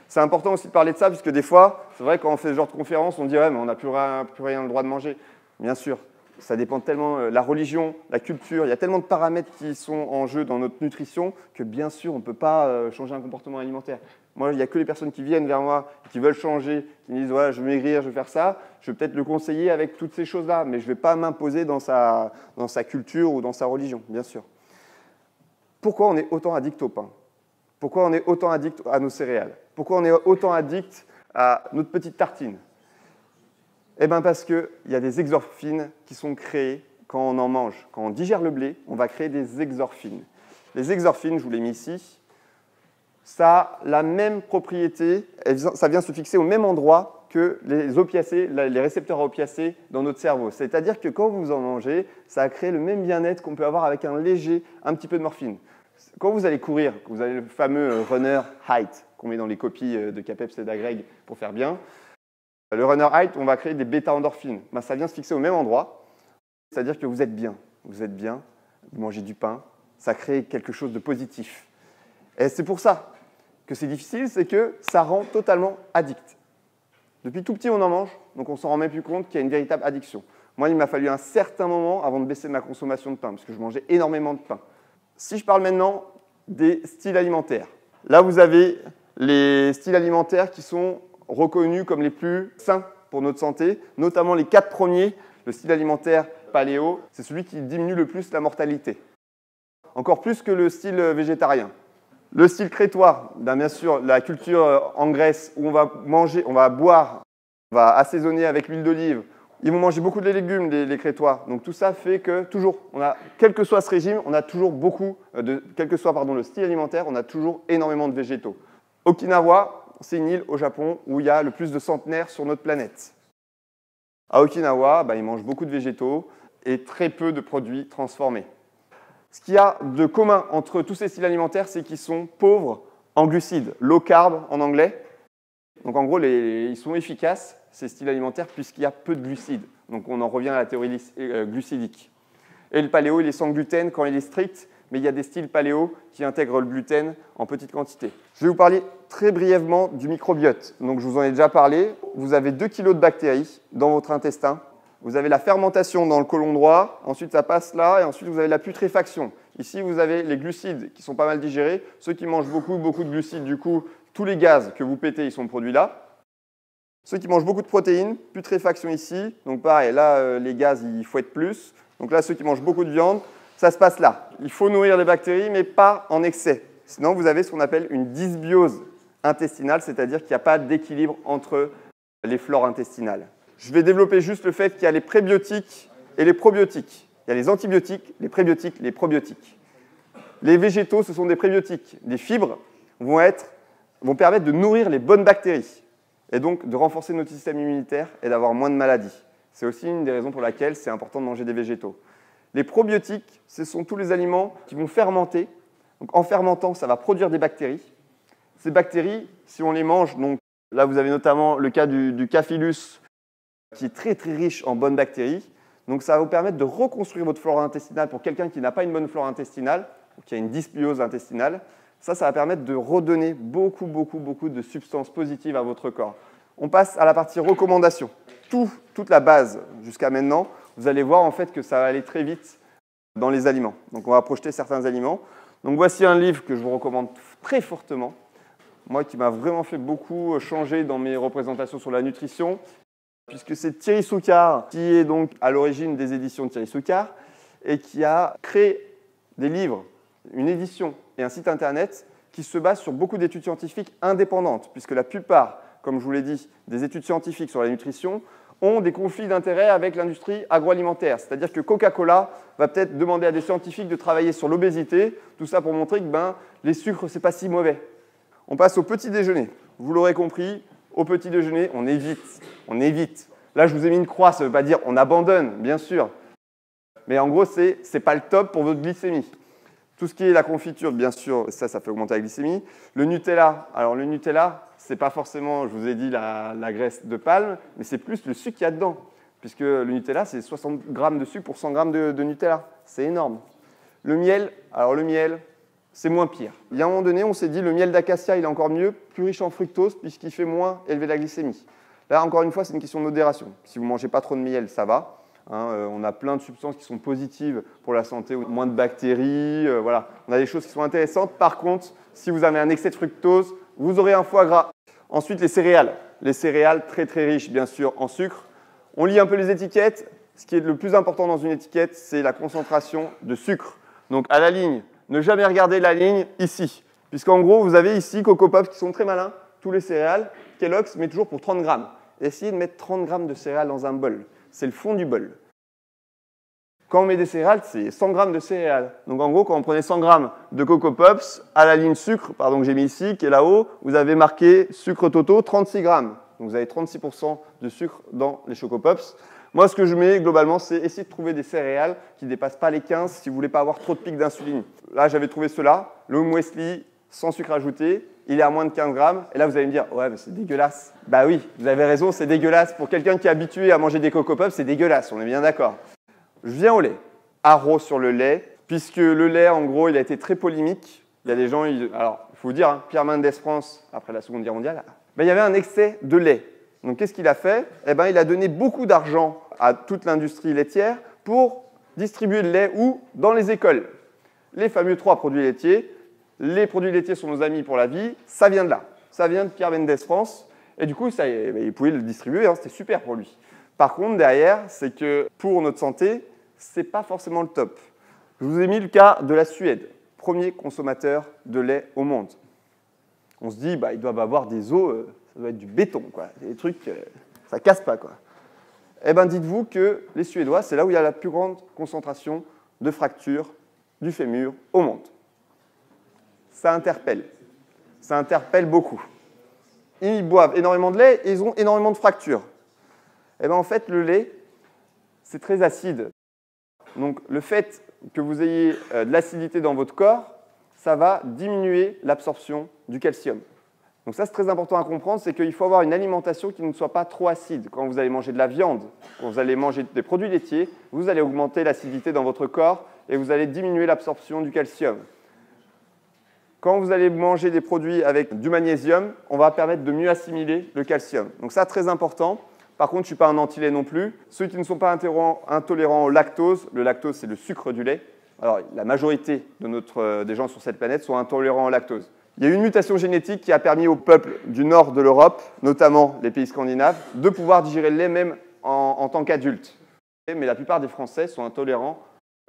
C'est important aussi de parler de ça, puisque des fois, c'est vrai, quand on fait ce genre de conférence, on dit ouais, mais on n'a plus rien le droit de manger. Bien sûr, ça dépend tellement de la religion, la culture, il y a tellement de paramètres qui sont en jeu dans notre nutrition que bien sûr, on ne peut pas changer un comportement alimentaire. Moi, il n'y a que les personnes qui viennent vers moi, qui veulent changer, qui me disent ouais, je veux maigrir, je veux faire ça. Je vais peut-être le conseiller avec toutes ces choses-là, mais je ne vais pas m'imposer dans sa culture ou dans sa religion, bien sûr. Pourquoi on est autant addict au pain? Pourquoi on est autant addict à nos céréales? Pourquoi on est autant addict à notre petite tartine? Eh bien parce qu'il y a des exorphines qui sont créées quand on en mange. Quand on digère le blé, on va créer des exorphines. Les exorphines, je vous l'ai mis ici, ça a la même propriété, ça vient se fixer au même endroit que les opiacés, les récepteurs à opiacés dans notre cerveau. C'est-à-dire que quand vous en mangez, ça a créé le même bien-être qu'on peut avoir avec un petit peu de morphine. Quand vous allez courir, vous avez le fameux runner height qu'on met dans les copies de CAPEPS et d'Agreg pour faire bien. Le runner height, on va créer des bêta-endorphines. Ben, ça vient se fixer au même endroit, c'est-à-dire que vous êtes bien, vous mangez du pain, ça crée quelque chose de positif. Et c'est pour ça que c'est difficile, c'est que ça rend totalement addict. Depuis tout petit, on en mange, donc on ne s'en rend même plus compte qu'il y a une véritable addiction. Moi, il m'a fallu un certain moment avant de baisser ma consommation de pain, parce que je mangeais énormément de pain. Si je parle maintenant des styles alimentaires, là, vous avez les styles alimentaires qui sont reconnus comme les plus sains pour notre santé, notamment les 4 premiers. Le style alimentaire paléo, c'est celui qui diminue le plus la mortalité, encore plus que le style végétarien. Le style crétois, bien sûr, la culture en Grèce où on va manger, on va boire, on va assaisonner avec l'huile d'olive. Ils vont manger beaucoup de légumes, les crétois. Donc tout ça fait que toujours, quel que soit ce régime, on a toujours quel que soit le style alimentaire, on a toujours énormément de végétaux. Okinawa, c'est une île au Japon où il y a le plus de centenaires sur notre planète. À Okinawa, ils mangent beaucoup de végétaux et très peu de produits transformés. Ce qu'il y a de commun entre tous ces styles alimentaires, c'est qu'ils sont pauvres en glucides, low carb en anglais. Donc en gros, ils sont efficaces, ces styles alimentaires, puisqu'il y a peu de glucides. Donc on en revient à la théorie glucidique. Et le paléo, il est sans gluten quand il est strict, mais il y a des styles paléo qui intègrent le gluten en petite quantité. Je vais vous parler très brièvement du microbiote. Donc je vous en ai déjà parlé. Vous avez 2 kg de bactéries dans votre intestin. Vous avez la fermentation dans le côlon droit, ensuite ça passe là, et ensuite vous avez la putréfaction. Ici, vous avez les glucides qui sont pas mal digérés. Ceux qui mangent beaucoup de glucides, du coup, tous les gaz que vous pétez, ils sont produits là. Ceux qui mangent beaucoup de protéines, putréfaction ici. Donc pareil, là, les gaz, il faut être plus. Donc là, ceux qui mangent beaucoup de viande, ça se passe là. Il faut nourrir les bactéries, mais pas en excès. Sinon, vous avez ce qu'on appelle une dysbiose intestinale, c'est-à dire qu'il n'y a pas d'équilibre entre les flores intestinales. Je vais développer juste le fait qu'il y a les prébiotiques et les probiotiques. Il y a les antibiotiques, les prébiotiques, les probiotiques. Les végétaux, ce sont des prébiotiques. Les fibres vont permettre de nourrir les bonnes bactéries et donc de renforcer notre système immunitaire et d'avoir moins de maladies. C'est aussi une des raisons pour laquelle c'est important de manger des végétaux. Les probiotiques, ce sont tous les aliments qui vont fermenter. Donc, en fermentant, ça va produire des bactéries. Ces bactéries, si on les mange, donc là vous avez notamment le cas du Cafilus, qui est très très riche en bonnes bactéries. Donc ça va vous permettre de reconstruire votre flore intestinale pour quelqu'un qui n'a pas une bonne flore intestinale, qui a une dysbiose intestinale. Ça va permettre de redonner beaucoup de substances positives à votre corps. On passe à la partie recommandation. Toute la base jusqu'à maintenant, vous allez voir en fait que ça va aller très vite dans les aliments. Donc on va projeter certains aliments. Donc voici un livre que je vous recommande très fortement. Moi qui m'a vraiment fait beaucoup changer dans mes représentations sur la nutrition, puisque c'est Thierry Soucard qui est donc à l'origine des éditions de Thierry Soucard et qui a créé des livres, une édition et un site internet qui se basent sur beaucoup d'études scientifiques indépendantes, puisque la plupart, comme je vous l'ai dit, des études scientifiques sur la nutrition ont des conflits d'intérêts avec l'industrie agroalimentaire. C'est-à-dire que Coca-Cola va peut-être demander à des scientifiques de travailler sur l'obésité, tout ça pour montrer que les sucres, ce n'est pas si mauvais. On passe au petit déjeuner. Vous l'aurez compris, au petit déjeuner, on évite. Là, je vous ai mis une croix, ça ne veut pas dire on abandonne, bien sûr. Mais en gros, ce n'est pas le top pour votre glycémie. Tout ce qui est la confiture, bien sûr, ça fait augmenter la glycémie. Le Nutella, alors le Nutella, ce n'est pas forcément, je vous ai dit, la graisse de palme, mais c'est plus le sucre qu'il y a dedans. Puisque le Nutella, c'est 60 grammes de sucre pour 100 grammes de Nutella. C'est énorme. Le miel, alors le miel, c'est moins pire. Il y a un moment donné, on s'est dit le miel d'acacia, il est encore mieux, plus riche en fructose, puisqu'il fait moins élever la glycémie. Là, encore une fois, c'est une question de modération. Si vous ne mangez pas trop de miel, ça va. On a plein de substances qui sont positives pour la santé, moins de bactéries, voilà. On a des choses qui sont intéressantes. Par contre, si vous avez un excès de fructose, vous aurez un foie gras. Ensuite, les céréales. Les céréales très très riches, bien sûr, en sucre. On lit un peu les étiquettes. Ce qui est le plus important dans une étiquette, c'est la concentration de sucre. Donc, à la ligne, ne jamais regarder la ligne ici. Puisqu'en gros, vous avez ici Coco Pops qui sont très malins. Tous les céréales, Kellogg's met toujours pour 30 grammes. Essayez de mettre 30 grammes de céréales dans un bol. C'est le fond du bol. Quand on met des céréales, c'est 100 grammes de céréales. Donc en gros, quand on prenait 100 grammes de Coco Pops, à la ligne sucre, pardon, que j'ai mis ici, qui est là-haut, vous avez marqué sucre totaux 36 grammes. Donc vous avez 36% de sucre dans les Choco Pops. Moi, ce que je mets globalement, c'est essayer de trouver des céréales qui ne dépassent pas les 15 si vous ne voulez pas avoir trop de pics d'insuline. Là, j'avais trouvé cela, le muesli sans sucre ajouté, il est à moins de 15 grammes. Et là, vous allez me dire, ouais, mais c'est dégueulasse. Bah oui, vous avez raison, c'est dégueulasse. Pour quelqu'un qui est habitué à manger des Coco Pops, c'est dégueulasse, on est bien d'accord. Je viens au lait. Haro sur le lait, puisque le lait, en gros, il a été très polémique. Il y a des gens, alors, il faut vous dire, hein, Pierre Mendès France, après la Seconde Guerre mondiale, ben, il y avait un excès de lait. Donc, qu'est-ce qu'il a fait? Eh ben, il a donné beaucoup d'argent à toute l'industrie laitière pour distribuer le lait où? Dans les écoles. Les fameux 3 produits laitiers. Les produits laitiers sont nos amis pour la vie. Ça vient de là. Ça vient de Pierre Mendès France. Et du coup, ça, il pouvait le distribuer. Hein, c'était super pour lui. Par contre, derrière, c'est que pour notre santé, ce n'est pas forcément le top. Je vous ai mis le cas de la Suède, premier consommateur de lait au monde. On se dit, bah, ils doivent avoir des os, ça doit être du béton, quoi. Des trucs, ça ne casse pas, quoi. Eh bien, dites-vous que les Suédois, c'est là où il y a la plus grande concentration de fractures du fémur au monde. Ça interpelle beaucoup. Ils boivent énormément de lait et ils ont énormément de fractures. Eh bien, en fait, le lait, c'est très acide. Donc, le fait que vous ayez de l'acidité dans votre corps, ça va diminuer l'absorption du calcium. Donc ça, c'est très important à comprendre, c'est qu'il faut avoir une alimentation qui ne soit pas trop acide. Quand vous allez manger de la viande, quand vous allez manger des produits laitiers, vous allez augmenter l'acidité dans votre corps et vous allez diminuer l'absorption du calcium. Quand vous allez manger des produits avec du magnésium, on va permettre de mieux assimiler le calcium. Donc ça, très important. Par contre, je ne suis pas un anti-lait non plus. Ceux qui ne sont pas intolérants au lactose, le lactose, c'est le sucre du lait. Alors, la majorité des gens sur cette planète sont intolérants au lactose. Il y a eu une mutation génétique qui a permis aux peuples du nord de l'Europe, notamment les pays scandinaves, de pouvoir digérer le lait même en tant qu'adultes. Mais la plupart des Français sont intolérants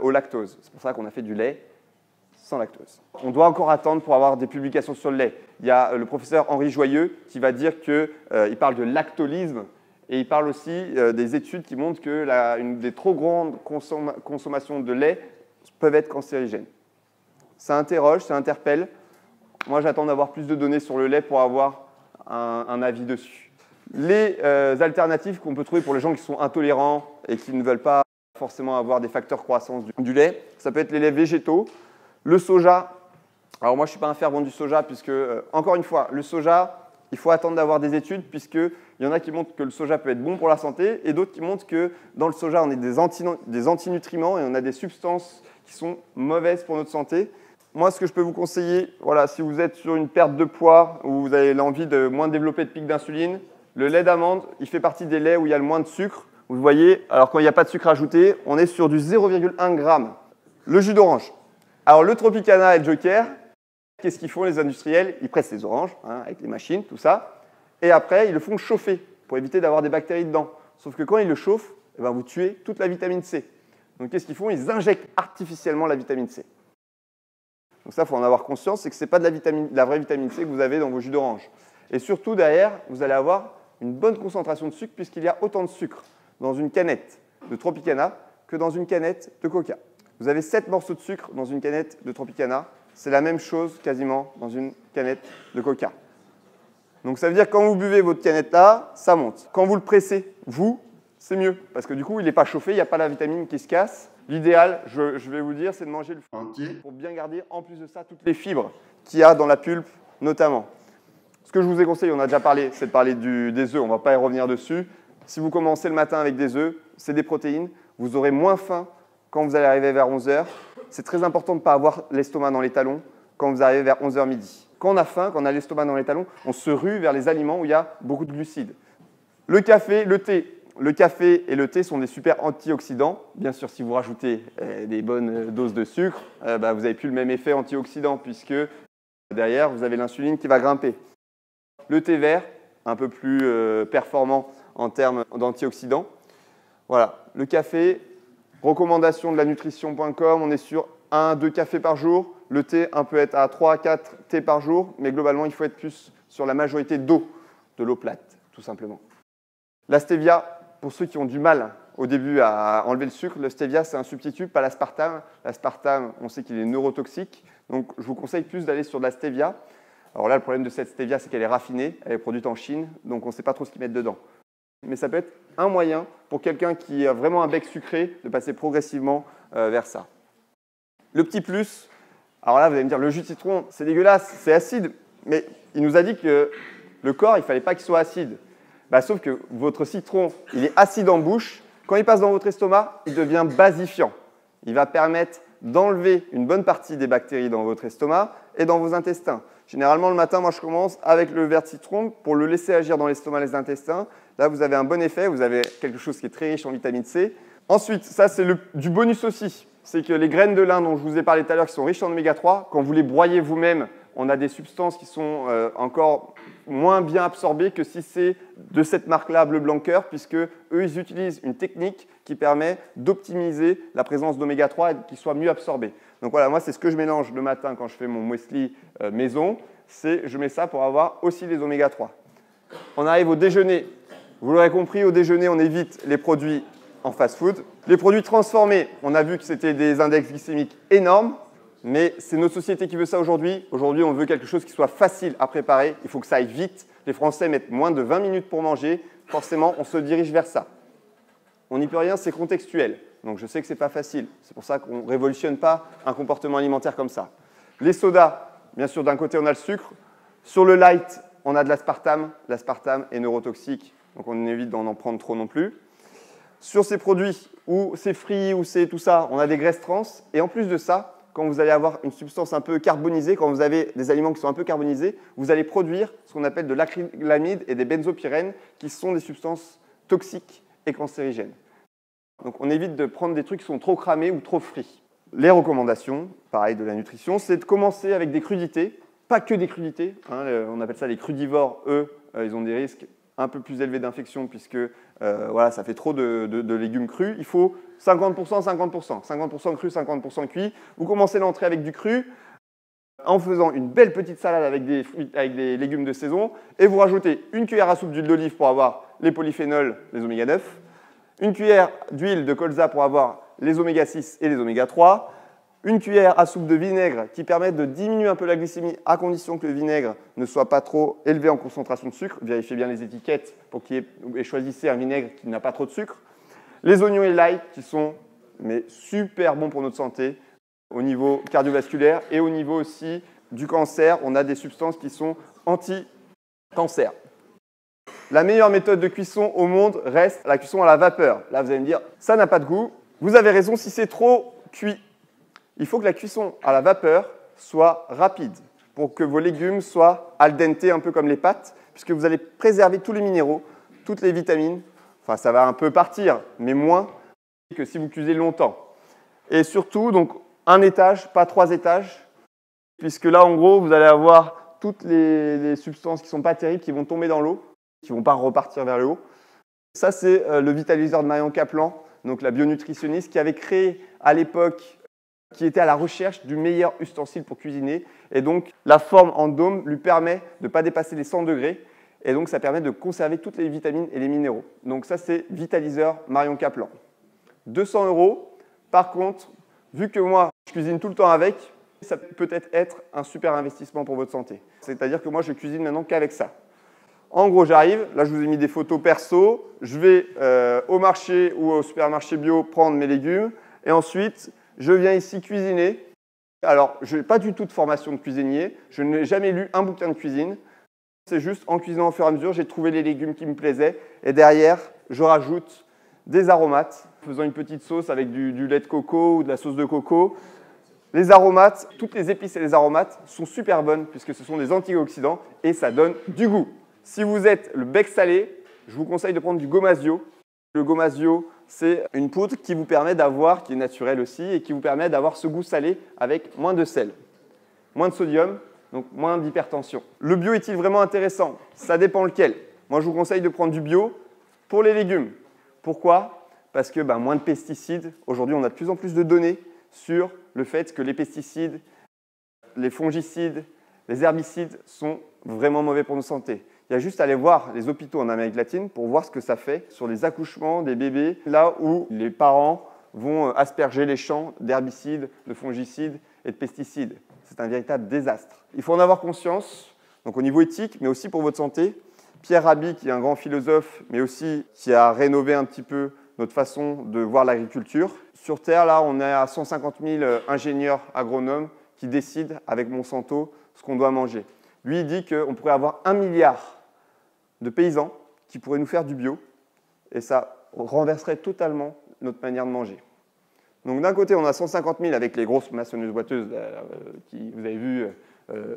au lactose. C'est pour ça qu'on a fait du lait sans lactose. On doit encore attendre pour avoir des publications sur le lait. Il y a le professeur Henri Joyeux qui va dire qu'il parle de lactolisme. Et il parle aussi des études qui montrent que une des trop grandes consommations de lait peuvent être cancérigènes. Ça interroge, ça interpelle. Moi, j'attends d'avoir plus de données sur le lait pour avoir un avis dessus. Les alternatives qu'on peut trouver pour les gens qui sont intolérants et qui ne veulent pas forcément avoir des facteurs de croissance du lait, ça peut être les laits végétaux, le soja. Alors moi, je ne suis pas un fervent du soja puisque, encore une fois, le soja, il faut attendre d'avoir des études puisqu'il y en a qui montrent que le soja peut être bon pour la santé et d'autres qui montrent que dans le soja, on a des antinutriments et on a des substances qui sont mauvaises pour notre santé. Moi, ce que je peux vous conseiller, voilà, si vous êtes sur une perte de poids ou vous avez l'envie de moins développer de pics d'insuline, le lait d'amande, il fait partie des laits où il y a le moins de sucre. Vous voyez, alors quand il n'y a pas de sucre ajouté, on est sur du 0,1 g. Le jus d'orange. Alors le Tropicana et le Joker, qu'est-ce qu'ils font les industriels? Ils pressent les oranges, hein, avec les machines, tout ça, et après ils le font chauffer pour éviter d'avoir des bactéries dedans. Sauf que quand ils le chauffent, eh ben, vous tuez toute la vitamine C. Donc qu'est-ce qu'ils font? Ils injectent artificiellement la vitamine C. Donc ça, il faut en avoir conscience, c'est que ce n'est pas de la vraie vitamine C que vous avez dans vos jus d'orange. Et surtout, derrière, vous allez avoir une bonne concentration de sucre puisqu'il y a autant de sucre dans une canette de Tropicana que dans une canette de Coca. Vous avez 7 morceaux de sucre dans une canette de Tropicana. C'est la même chose quasiment dans une canette de Coca. Donc ça veut dire que quand vous buvez votre canette là, ça monte. Quand vous le pressez, c'est mieux. Parce que du coup, il n'est pas chauffé, il n'y a pas la vitamine qui se casse. L'idéal, je vais vous dire, c'est de manger le fruit entier pour bien garder, en plus de ça, toutes les fibres qu'il y a dans la pulpe, notamment. Ce que je vous ai conseillé, on a déjà parlé, c'est de parler des œufs, on ne va pas y revenir dessus. Si vous commencez le matin avec des œufs, c'est des protéines, vous aurez moins faim quand vous allez arriver vers 11h. C'est très important de ne pas avoir l'estomac dans les talons quand vous arrivez vers 11h midi. Quand on a faim, quand on a l'estomac dans les talons, on se rue vers les aliments où il y a beaucoup de glucides. Le café, le thé. Le café et le thé sont des super antioxydants. Bien sûr, si vous rajoutez des bonnes doses de sucre, vous n'avez plus le même effet antioxydant puisque derrière, vous avez l'insuline qui va grimper. Le thé vert, un peu plus performant en termes d'antioxydants. Voilà, le café, recommandation de la nutrition.com, on est sur 1-2 cafés par jour. Le thé, on peut être à 3 à 4 thés par jour, mais globalement, il faut être plus sur la majorité d'eau, de l'eau plate, tout simplement. La stevia, pour ceux qui ont du mal au début à enlever le sucre. Le stevia, c'est un substitut, pas l'aspartame. L'aspartame, on sait qu'il est neurotoxique. Donc, je vous conseille plus d'aller sur de la stevia. Alors là, le problème de cette stevia, c'est qu'elle est raffinée. Elle est produite en Chine, donc on ne sait pas trop ce qu'ils mettent dedans. Mais ça peut être un moyen pour quelqu'un qui a vraiment un bec sucré de passer progressivement vers ça. Le petit plus, alors là, vous allez me dire, le jus de citron, c'est dégueulasse, c'est acide. Mais il nous a dit que le corps, il ne fallait pas qu'il soit acide. Sauf que votre citron, il est acide en bouche. Quand il passe dans votre estomac, il devient basifiant. Il va permettre d'enlever une bonne partie des bactéries dans votre estomac et dans vos intestins. Généralement, le matin, moi, je commence avec le verre de citron pour le laisser agir dans l'estomac et les intestins. Là, vous avez un bon effet. Vous avez quelque chose qui est très riche en vitamine C. Ensuite, ça, c'est du bonus aussi. C'est que les graines de lin dont je vous ai parlé tout à l'heure, qui sont riches en oméga 3, quand vous les broyez vous-même, on a des substances qui sont encore moins bien absorbées que si c'est de cette marque-là, Bleu Blanc Cœur, puisque eux, ils utilisent une technique qui permet d'optimiser la présence d'oméga 3 et qu'il soit mieux absorbé. Donc voilà, moi, c'est ce que je mélange le matin quand je fais mon muesli maison. Je mets ça pour avoir aussi les oméga 3. On arrive au déjeuner. Vous l'aurez compris, au déjeuner, on évite les produits en fast-food. Les produits transformés, on a vu que c'était des index glycémiques énormes. Mais c'est notre société qui veut ça aujourd'hui. Aujourd'hui, on veut quelque chose qui soit facile à préparer. Il faut que ça aille vite. Les Français mettent moins de 20 minutes pour manger. Forcément, on se dirige vers ça. On n'y peut rien, c'est contextuel. Donc je sais que ce n'est pas facile. C'est pour ça qu'on ne révolutionne pas un comportement alimentaire comme ça. Les sodas, bien sûr, d'un côté, on a le sucre. Sur le light, on a de l'aspartame. L'aspartame est neurotoxique, donc on évite d'en prendre trop non plus. Sur ces produits, où c'est free, ou c'est tout ça, on a des graisses trans. Et en plus de ça, quand vous allez avoir une substance un peu carbonisée, quand vous avez des aliments qui sont un peu carbonisés, vous allez produire ce qu'on appelle de l'acrylamide et des benzopyrènes, qui sont des substances toxiques et cancérigènes. Donc on évite de prendre des trucs qui sont trop cramés ou trop frits. Les recommandations, pareil de la nutrition, c'est de commencer avec des crudités, pas que des crudités. On appelle ça les crudivores, eux, ils ont des risques un peu plus élevés d'infection puisque voilà, ça fait trop de légumes crus. Il faut 50%, 50%. 50% cru, 50% cuit. Vous commencez l'entrée avec du cru en faisant une belle petite salade avec des légumes de saison et vous rajoutez une cuillère à soupe d'huile d'olive pour avoir les polyphénols, les oméga 9, une cuillère d'huile de colza pour avoir les oméga 6 et les oméga 3, une cuillère à soupe de vinaigre qui permet de diminuer un peu la glycémie à condition que le vinaigre ne soit pas trop élevé en concentration de sucre. Vérifiez bien les étiquettes et choisissez un vinaigre qui n'a pas trop de sucre. Les oignons et l'ail qui sont super bons pour notre santé au niveau cardiovasculaire et au niveau aussi du cancer. On a des substances qui sont anti-cancer. La meilleure méthode de cuisson au monde reste la cuisson à la vapeur. Là, vous allez me dire, ça n'a pas de goût. Vous avez raison si c'est trop cuit. Il faut que la cuisson à la vapeur soit rapide pour que vos légumes soient al dente, un peu comme les pâtes, puisque vous allez préserver tous les minéraux, toutes les vitamines. Enfin, ça va un peu partir, mais moins que si vous cuisez longtemps. Et surtout, donc, un étage, pas 3 étages, puisque là, en gros, vous allez avoir toutes les substances qui ne sont pas terribles, qui vont tomber dans l'eau, qui ne vont pas repartir vers le haut. Ça, c'est le vitaliseur de Marion Kaplan, donc la bionutritionniste, qui avait créé à l'époque, qui était à la recherche du meilleur ustensile pour cuisiner. Et donc, la forme en dôme lui permet de ne pas dépasser les 100 degrés. Et donc, ça permet de conserver toutes les vitamines et les minéraux. Donc, ça, c'est vitaliseur Marion Kaplan. 200 €. Par contre, vu que moi, je cuisine tout le temps avec, ça peut peut-être être un super investissement pour votre santé. C'est-à-dire que moi, je cuisine maintenant qu'avec ça. En gros, j'arrive, là, je vous ai mis des photos perso. Je vais au marché ou au supermarché bio prendre mes légumes. Et ensuite, je viens ici cuisiner. Alors, je n'ai pas du tout de formation de cuisinier. Je n'ai jamais lu un bouquin de cuisine. C'est juste en cuisinant au fur et à mesure, j'ai trouvé les légumes qui me plaisaient. Et derrière, je rajoute des aromates, faisant une petite sauce avec du lait de coco ou de la sauce de coco. Les aromates, toutes les épices et les aromates sont super bonnes puisque ce sont des antioxydants et ça donne du goût. Si vous êtes le bec salé, je vous conseille de prendre du gomasio. Le gomasio, c'est une poudre qui vous permet d'avoir, qui est naturelle aussi, et qui vous permet d'avoir ce goût salé avec moins de sel, moins de sodium, donc moins d'hypertension. Le bio est-il vraiment intéressant? Ça dépend lequel. Moi, je vous conseille de prendre du bio pour les légumes. Pourquoi? Parce que moins de pesticides. Aujourd'hui, on a de plus en plus de données sur le fait que les pesticides, les fongicides, les herbicides sont vraiment mauvais pour nos santé. Il Il y a juste à aller voir les hôpitaux en Amérique latine pour voir ce que ça fait sur les accouchements des bébés, là où les parents vont asperger les champs d'herbicides, de fongicides et de pesticides. C'est un véritable désastre. Il faut en avoir conscience, donc au niveau éthique, mais aussi pour votre santé. Pierre Rabhi, qui est un grand philosophe, mais aussi qui a rénové un petit peu notre façon de voir l'agriculture. Sur Terre, là, on est à 150 000 ingénieurs agronomes qui décident avec Monsanto ce qu'on doit manger. Lui, il dit qu'on pourrait avoir 1 milliard de paysans qui pourraient nous faire du bio, et ça renverserait totalement notre manière de manger. Donc d'un côté, on a 150 000 avec les grosses maçonneuses boiteuses qui, vous avez vu,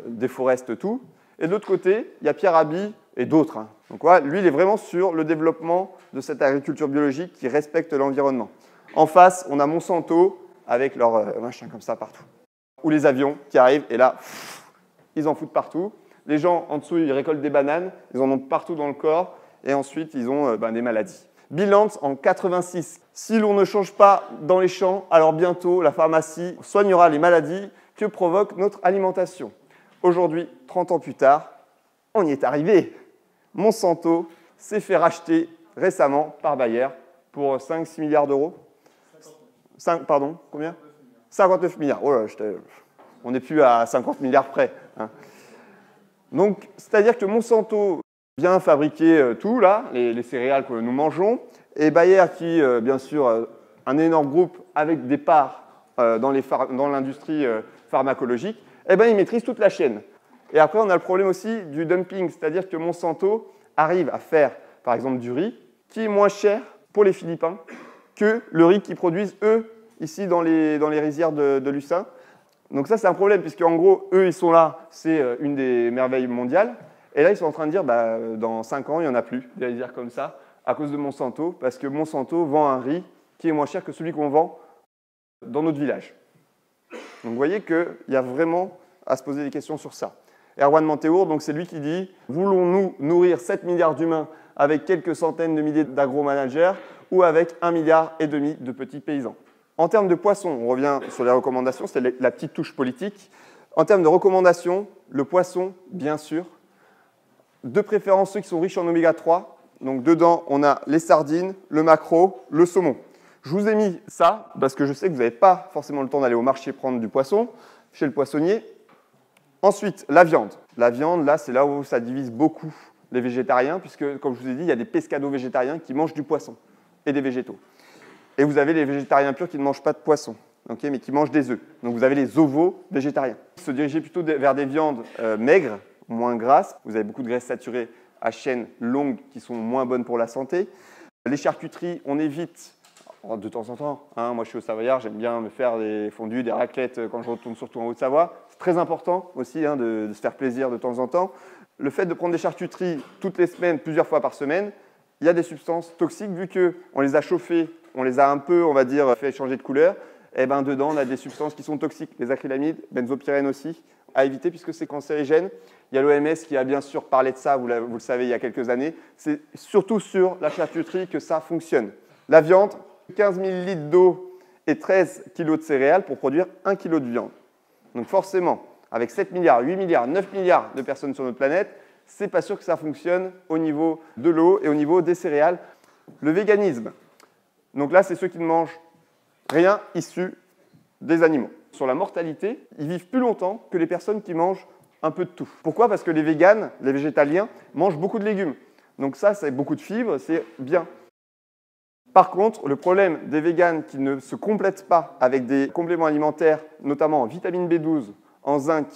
déforestent tout. Et de l'autre côté, il y a Pierre Rabhi et d'autres. Donc voilà, lui, il est vraiment sur le développement de cette agriculture biologique qui respecte l'environnement. En face, on a Monsanto avec leurs machins comme ça partout. Ou les avions qui arrivent et là, ils en foutent partout. Les gens en dessous, ils récoltent des bananes, ils en ont partout dans le corps et ensuite, ils ont des maladies. Bill Lance en 86. Si l'on ne change pas dans les champs, alors bientôt la pharmacie soignera les maladies que provoque notre alimentation. Aujourd'hui, 30 ans plus tard, on y est arrivé. Monsanto s'est fait racheter récemment par Bayer pour 5-6 milliards d'euros. 5, pardon, combien 59 milliards. Oh là, on n'est plus à 50 milliards près. Hein. Donc, c'est-à-dire que Monsanto vient fabriquer tout, là, les céréales que nous mangeons, et Bayer, qui, bien sûr, un énorme groupe avec des parts dans l'industrie pharmacologique, eh bien, il maîtrise toute la chaîne. Et après, on a le problème aussi du dumping, c'est-à-dire que Monsanto arrive à faire, par exemple, du riz qui est moins cher pour les Philippins que le riz qu'ils produisent, eux, ici dans les rizières de Lucin. Donc ça, c'est un problème, puisqu'en gros, eux, ils sont là, c'est une des merveilles mondiales. Et là, ils sont en train de dire, dans 5 ans, il n'y en a plus, des rizières comme ça, à cause de Monsanto, parce que Monsanto vend un riz qui est moins cher que celui qu'on vend dans notre village. Donc vous voyez qu'il y a vraiment à se poser des questions sur ça. Erwan Manteour, donc c'est lui qui dit « Voulons-nous nourrir 7 milliards d'humains avec quelques centaines de milliers d'agro-managers ou avec 1,5 milliard de petits paysans ?» En termes de poissons, on revient sur les recommandations, c'est la petite touche politique. En termes de recommandations, le poisson, bien sûr, de préférence ceux qui sont riches en oméga 3. Donc dedans, on a les sardines, le maquereau, le saumon. Je vous ai mis ça parce que je sais que vous n'avez pas forcément le temps d'aller au marché prendre du poisson chez le poissonnier. Ensuite, la viande. La viande, là, c'est là où ça divise beaucoup les végétariens, puisque, comme je vous ai dit, il y a des pescado-végétariens qui mangent du poisson et des végétaux. Et vous avez les végétariens purs qui ne mangent pas de poisson, okay, mais qui mangent des œufs. Donc vous avez les ovo-végétariens. Se diriger plutôt vers des viandes maigres, moins grasses. Vous avez beaucoup de graisses saturées à chaîne longue qui sont moins bonnes pour la santé. Les charcuteries, on évite de temps en temps. Moi, je suis au Savoyard, j'aime bien me faire des fondus, des raclettes quand je retourne surtout en Haute-Savoie. C'est très important aussi de se faire plaisir de temps en temps. Le fait de prendre des charcuteries toutes les semaines, plusieurs fois par semaine, il y a des substances toxiques vu qu'on les a chauffées, on les a un peu, on va dire, fait changer de couleur. Et ben dedans, on a des substances qui sont toxiques, les acrylamides, benzopyrène aussi, à éviter puisque c'est cancérigène. Il y a l'OMS qui a bien sûr parlé de ça, vous le savez, il y a quelques années. C'est surtout sur la charcuterie que ça fonctionne. La viande, 15 ml d'eau et 13 kg de céréales pour produire 1 kg de viande. Donc forcément, avec 7 milliards, 8 milliards, 9 milliards de personnes sur notre planète, c'est pas sûr que ça fonctionne au niveau de l'eau et au niveau des céréales. Le véganisme, donc là, c'est ceux qui ne mangent rien issu des animaux. Sur la mortalité, ils vivent plus longtemps que les personnes qui mangent un peu de tout. Pourquoi? Parce que les véganes, les végétaliens, mangent beaucoup de légumes. Donc ça, c'est beaucoup de fibres, c'est bien. Par contre, le problème des véganes qui ne se complètent pas avec des compléments alimentaires, notamment en vitamine B12, en zinc,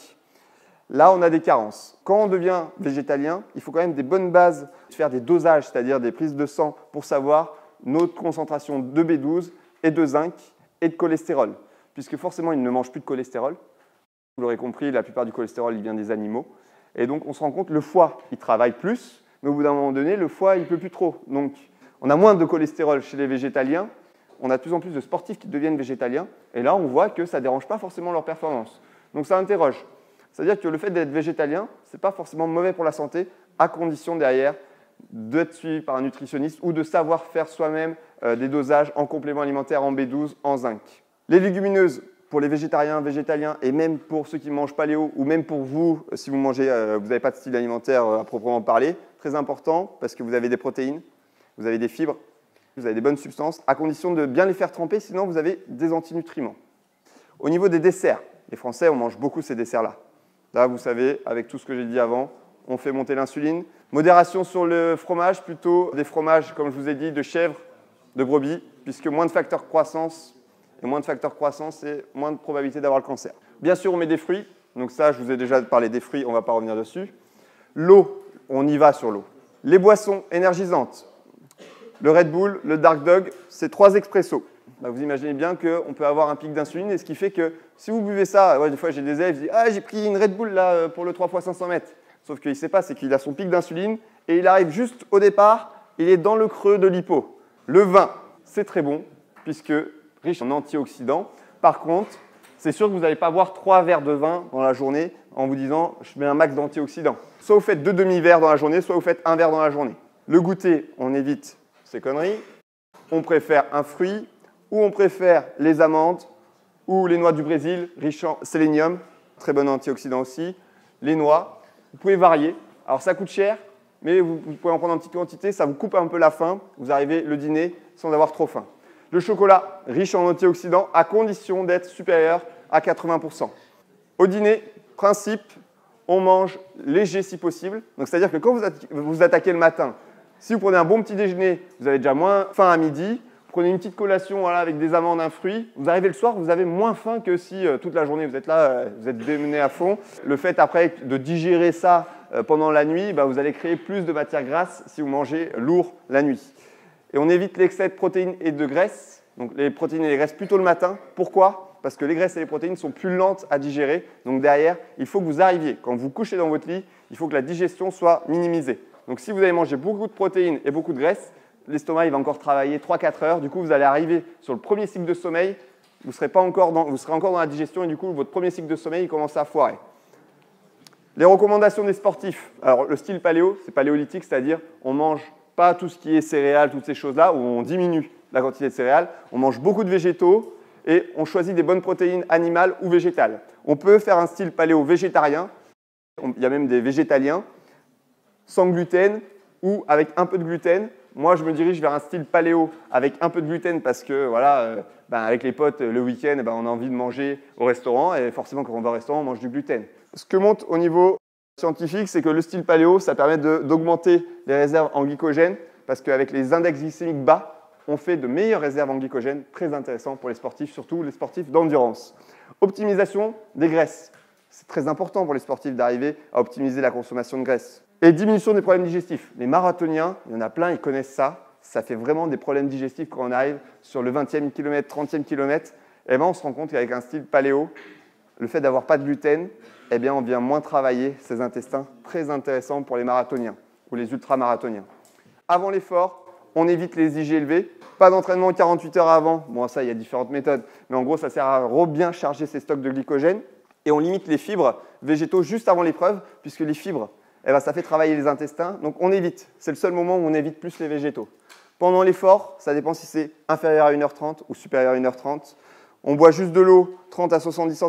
là, on a des carences. Quand on devient végétalien, il faut quand même des bonnes bases, faire des dosages, c'est-à-dire des prises de sang pour savoir notre concentration de B12 et de zinc et de cholestérol, puisque forcément, ils ne mangent plus de cholestérol. Vous l'aurez compris, la plupart du cholestérol, il vient des animaux. Et donc, on se rend compte, le foie, il travaille plus, mais au bout d'un moment donné, le foie, il ne peut plus trop. Donc, on a moins de cholestérol chez les végétaliens, on a de plus en plus de sportifs qui deviennent végétaliens, et là, on voit que ça ne dérange pas forcément leur performance. Donc, ça interroge. C'est-à-dire que le fait d'être végétalien, ce n'est pas forcément mauvais pour la santé, à condition derrière d'être suivi par un nutritionniste ou de savoir faire soi-même des dosages en complément alimentaire, en B12, en zinc. Les légumineuses, pour les végétariens, végétaliens, et même pour ceux qui mangent paléo, ou même pour vous, si vous mangez, vous n'avez pas de style alimentaire à proprement parler, très important parce que vous avez des protéines, vous avez des fibres, vous avez des bonnes substances, à condition de bien les faire tremper, sinon vous avez des antinutriments. Au niveau des desserts, les Français, on mange beaucoup ces desserts-là. Là, vous savez, avec tout ce que j'ai dit avant, on fait monter l'insuline. Modération sur le fromage, plutôt des fromages, comme je vous ai dit, de chèvre, de brebis, puisque moins de facteurs croissance, et moins de facteurs croissance, c'est moins de probabilité d'avoir le cancer. Bien sûr, on met des fruits. Donc ça, je vous ai déjà parlé des fruits, on ne va pas revenir dessus. L'eau, on y va sur l'eau. Les boissons énergisantes. Le Red Bull, le Dark Dog, c'est 3 expressos. Bah, vous imaginez bien qu'on peut avoir un pic d'insuline, et ce qui fait que si vous buvez ça, des fois j'ai des élèves qui disent « Ah, j'ai pris une Red Bull là, pour le 3 x 500 mètres ». Sauf qu'il ne sait pas, c'est qu'il a son pic d'insuline, et il arrive juste au départ, il est dans le creux de l'hypo. Le vin, c'est très bon, puisque riche en antioxydants. Par contre, c'est sûr que vous n'allez pas boire 3 verres de vin dans la journée en vous disant « je mets un max d'antioxydants ». Soit vous faites 2 demi-verres dans la journée, soit vous faites 1 verre dans la journée. Le goûter, on évite ces conneries. On préfère un fruit, ou on préfère les amandes, ou les noix du Brésil, riches en sélénium, très bon antioxydant aussi. Les noix, vous pouvez varier. Alors ça coûte cher, mais vous pouvez en prendre en petite quantité, ça vous coupe un peu la faim. Vous arrivez le dîner sans avoir trop faim. Le chocolat, riche en antioxydants, à condition d'être supérieur à 80%. Au dîner, principe, on mange léger si possible. Donc, c'est-à-dire que quand vous attaquez le matin, si vous prenez un bon petit déjeuner, vous avez déjà moins faim à midi. Vous prenez une petite collation avec des amandes, un fruit. Vous arrivez le soir, vous avez moins faim que si toute la journée vous êtes là, vous êtes démené à fond. Le fait après de digérer ça pendant la nuit, vous allez créer plus de matière grasse si vous mangez lourd la nuit. Et on évite l'excès de protéines et de graisses. Donc les protéines et les graisses plutôt le matin. Pourquoi ? Parce que les graisses et les protéines sont plus lentes à digérer. Donc derrière, il faut que vous arriviez. Quand vous couchez dans votre lit, il faut que la digestion soit minimisée. Donc si vous avez mangé beaucoup de protéines et beaucoup de graisses, l'estomac il va encore travailler 3-4 heures. Du coup, vous allez arriver sur le premier cycle de sommeil. Vous serez encore dans la digestion et du coup, votre premier cycle de sommeil il commence à foirer. Les recommandations des sportifs. Alors le style paléo, c'est paléolithique, c'est-à-dire on mange pas tout ce qui est céréales, toutes ces choses-là, où on diminue la quantité de céréales. On mange beaucoup de végétaux et on choisit des bonnes protéines animales ou végétales. On peut faire un style paléo-végétarien. Il y a même des végétaliens, sans gluten ou avec un peu de gluten. Moi, je me dirige vers un style paléo avec un peu de gluten parce que, voilà, avec les potes, le week-end, on a envie de manger au restaurant et forcément, quand on va au restaurant, on mange du gluten. Ce que montre au niveau scientifique, c'est que le style paléo, ça permet d'augmenter les réserves en glycogène parce qu'avec les index glycémiques bas, on fait de meilleures réserves en glycogène, très intéressant pour les sportifs, surtout les sportifs d'endurance. Optimisation des graisses. C'est très important pour les sportifs d'arriver à optimiser la consommation de graisse. Et diminution des problèmes digestifs. Les marathoniens, il y en a plein, ils connaissent ça. Ça fait vraiment des problèmes digestifs quand on arrive sur le 20e kilomètre, 30e kilomètre. On se rend compte qu'avec un style paléo, le fait d'avoir pas de gluten, on vient moins travailler ses intestins. Très intéressant pour les marathoniens ou les ultramarathoniens. Avant l'effort, on évite les IG élevés. Pas d'entraînement 48 heures avant. Bon, ça, il y a différentes méthodes. Mais en gros, ça sert à bien charger ses stocks de glycogène. Et on limite les fibres végétaux juste avant l'épreuve, puisque les fibres, ça fait travailler les intestins. Donc, on évite. C'est le seul moment où on évite plus les végétaux. Pendant l'effort, ça dépend si c'est inférieur à 1h30 ou supérieur à 1h30. On boit juste de l'eau, 30 à 70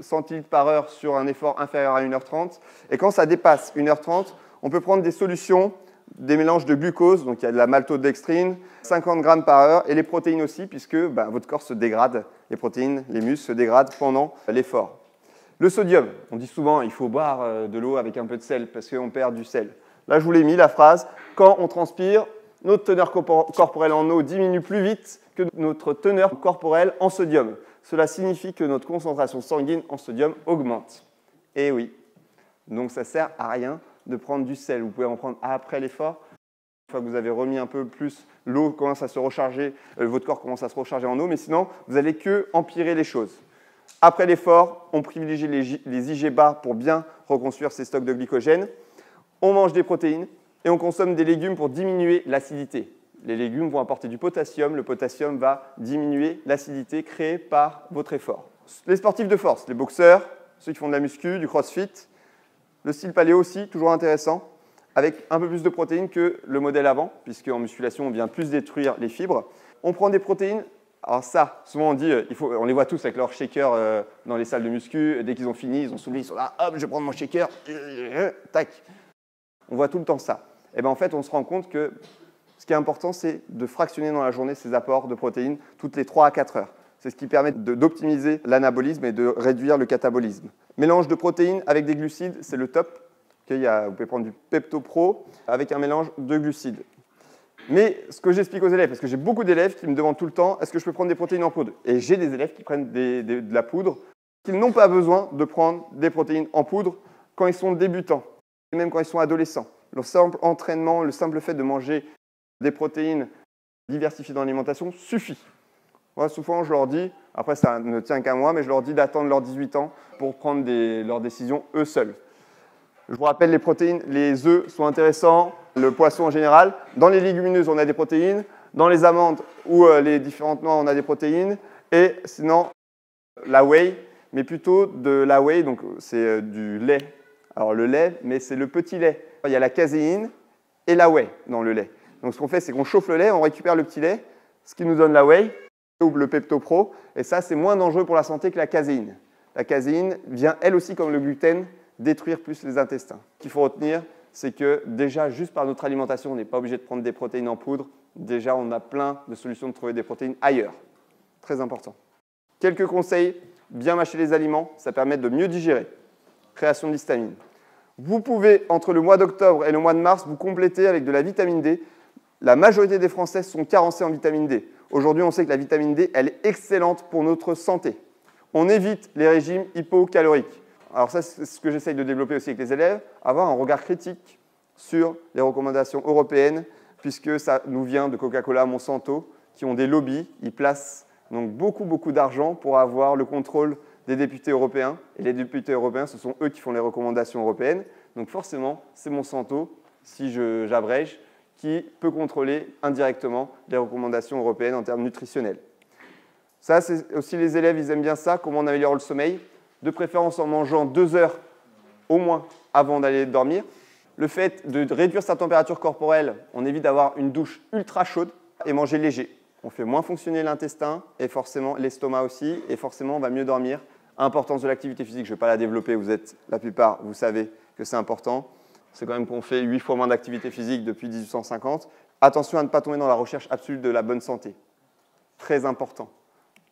centilitres par heure sur un effort inférieur à 1h30. Et quand ça dépasse 1h30, on peut prendre des solutions, des mélanges de glucose, donc il y a de la maltodextrine, 50 grammes par heure, et les protéines aussi, puisque votre corps se dégrade, les protéines, les muscles se dégradent pendant l'effort. Le sodium, on dit souvent il faut boire de l'eau avec un peu de sel, parce qu'on perd du sel. Là, je vous l'ai mis, la phrase, quand on transpire, notre teneur corporelle en eau diminue plus vite que notre teneur corporelle en sodium. Cela signifie que notre concentration sanguine en sodium augmente. Et oui, donc ça ne sert à rien de prendre du sel. Vous pouvez en prendre après l'effort. Une fois que vous avez remis un peu plus, l'eau commence à se recharger, votre corps commence à se recharger en eau, mais sinon, vous n'allez que empirer les choses. Après l'effort, on privilégie les IG bas pour bien reconstruire ces stocks de glycogène. On mange des protéines et on consomme des légumes pour diminuer l'acidité. Les légumes vont apporter du potassium. Le potassium va diminuer l'acidité créée par votre effort. Les sportifs de force, les boxeurs, ceux qui font de la muscu, du crossfit. Le style paléo aussi, toujours intéressant, avec un peu plus de protéines que le modèle avant, puisqu'en musculation, on vient plus détruire les fibres. On prend des protéines. Alors ça, souvent on dit, on les voit tous avec leur shaker dans les salles de muscu. Dès qu'ils ont fini, ils ont soulevé, ils sont là, hop, je vais prendre mon shaker, tac. On voit tout le temps ça. Et bien en fait, on se rend compte que ce qui est important, c'est de fractionner dans la journée ces apports de protéines toutes les 3 à 4 heures. C'est ce qui permet d'optimiser l'anabolisme et de réduire le catabolisme. Mélange de protéines avec des glucides, c'est le top. Vous pouvez prendre du PeptoPro avec un mélange de glucides. Mais ce que j'explique aux élèves, parce que j'ai beaucoup d'élèves qui me demandent tout le temps, est-ce que je peux prendre des protéines en poudre? Et j'ai des élèves qui prennent de la poudre, qu'ils n'ont pas besoin de prendre des protéines en poudre quand ils sont débutants, et même quand ils sont adolescents. Le simple entraînement, le simple fait de manger des protéines diversifiées dans l'alimentation suffit. Moi, souvent, je leur dis, après ça ne tient qu'à moi, mais je leur dis d'attendre leurs 18 ans pour prendre leurs décisions eux seuls. Je vous rappelle, les protéines, les œufs sont intéressants, le poisson en général. Dans les légumineuses, on a des protéines. Dans les amandes ou les différentes noix, on a des protéines. Et sinon, la whey, mais plutôt de la whey, donc c'est du lait. Alors le lait, mais c'est le petit lait. Il y a la caséine et la whey dans le lait. Donc ce qu'on fait, c'est qu'on chauffe le lait, on récupère le petit lait, ce qui nous donne la whey ou le PeptoPro. Et ça, c'est moins dangereux pour la santé que la caséine. La caséine vient, elle aussi, comme le gluten, détruire plus les intestins. Ce qu'il faut retenir, c'est que déjà, juste par notre alimentation, on n'est pas obligé de prendre des protéines en poudre. Déjà, on a plein de solutions de trouver des protéines ailleurs. Très important. Quelques conseils, bien mâcher les aliments, ça permet de mieux digérer. Création d'histamine. Vous pouvez, entre le mois d'octobre et le mois de mars, vous compléter avec de la vitamine D. La majorité des Français sont carencés en vitamine D. Aujourd'hui, on sait que la vitamine D, elle est excellente pour notre santé. On évite les régimes hypocaloriques. Alors ça, c'est ce que j'essaye de développer aussi avec les élèves, avoir un regard critique sur les recommandations européennes, puisque ça nous vient de Coca-Cola, Monsanto, qui ont des lobbies, ils placent donc beaucoup d'argent pour avoir le contrôle des députés européens. Et les députés européens, ce sont eux qui font les recommandations européennes. Donc forcément, c'est Monsanto, si j'abrège, qui peut contrôler indirectement les recommandations européennes en termes nutritionnels. Ça, c'est aussi les élèves, ils aiment bien ça, comment on améliore le sommeil, de préférence en mangeant 2 heures au moins avant d'aller dormir. Le fait de réduire sa température corporelle, on évite d'avoir une douche ultra chaude et manger léger. On fait moins fonctionner l'intestin et forcément l'estomac aussi, et forcément on va mieux dormir. Importance de l'activité physique, je ne vais pas la développer, la plupart, vous savez que c'est important. C'est quand même qu'on fait 8 fois moins d'activité physique depuis 1850. Attention à ne pas tomber dans la recherche absolue de la bonne santé. Très important.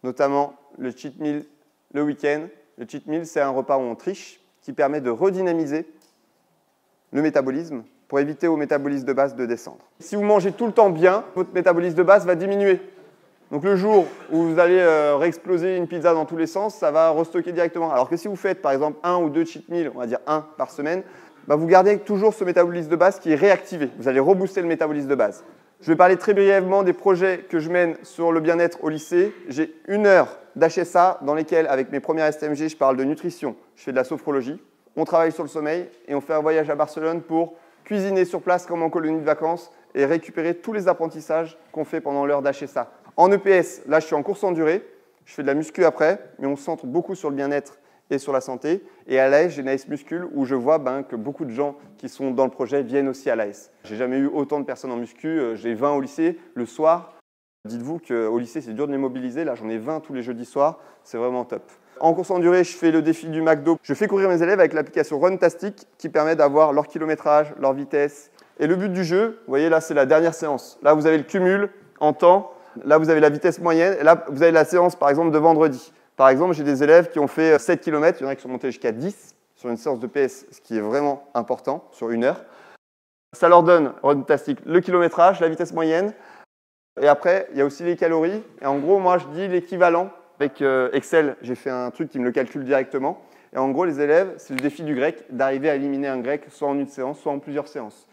Notamment le cheat meal le week-end. Le cheat meal, c'est un repas où on triche qui permet de redynamiser le métabolisme pour éviter au métabolisme de base de descendre. Si vous mangez tout le temps bien, votre métabolisme de base va diminuer. Donc le jour où vous allez réexploser une pizza dans tous les sens, ça va restocker directement. Alors que si vous faites par exemple 1 ou 2 cheat meals, on va dire 1 par semaine, vous gardez toujours ce métabolisme de base qui est réactivé. Vous allez rebooster le métabolisme de base. Je vais parler très brièvement des projets que je mène sur le bien-être au lycée. J'ai 1 heure d'HSA dans lesquelles, avec mes premières STMG, je parle de nutrition, je fais de la sophrologie. On travaille sur le sommeil et on fait un voyage à Barcelone pour cuisiner sur place comme en colonie de vacances et récupérer tous les apprentissages qu'on fait pendant l'heure d'HSA. En EPS, là, je suis en course en durée. Je fais de la muscu après, mais on se centre beaucoup sur le bien-être et sur la santé. Et à l'AS, j'ai une AS Muscule où je vois que beaucoup de gens qui sont dans le projet viennent aussi à l'AS. J'ai jamais eu autant de personnes en muscu. J'ai 20 au lycée le soir. Dites-vous qu'au lycée, c'est dur de les mobiliser. Là, j'en ai 20 tous les jeudis soirs. C'est vraiment top. En course en durée, je fais le défi du McDo. Je fais courir mes élèves avec l'application Runtastic qui permet d'avoir leur kilométrage, leur vitesse. Et le but du jeu, vous voyez là, c'est la dernière séance. Là, vous avez le cumul en temps. Là, vous avez la vitesse moyenne. Et là, vous avez la séance, par exemple, de vendredi. Par exemple, j'ai des élèves qui ont fait 7 km. Il y en a qui sont montés jusqu'à 10 sur une séance de PS, ce qui est vraiment important, sur 1 heure. Ça leur donne, Runtastic, le kilométrage, la vitesse moyenne. Et après, il y a aussi les calories. Et en gros, moi, je dis l'équivalent. Avec Excel, j'ai fait un truc qui me le calcule directement. Et en gros, les élèves, c'est le défi du grec, d'arriver à éliminer un grec, soit en une séance, soit en plusieurs séances.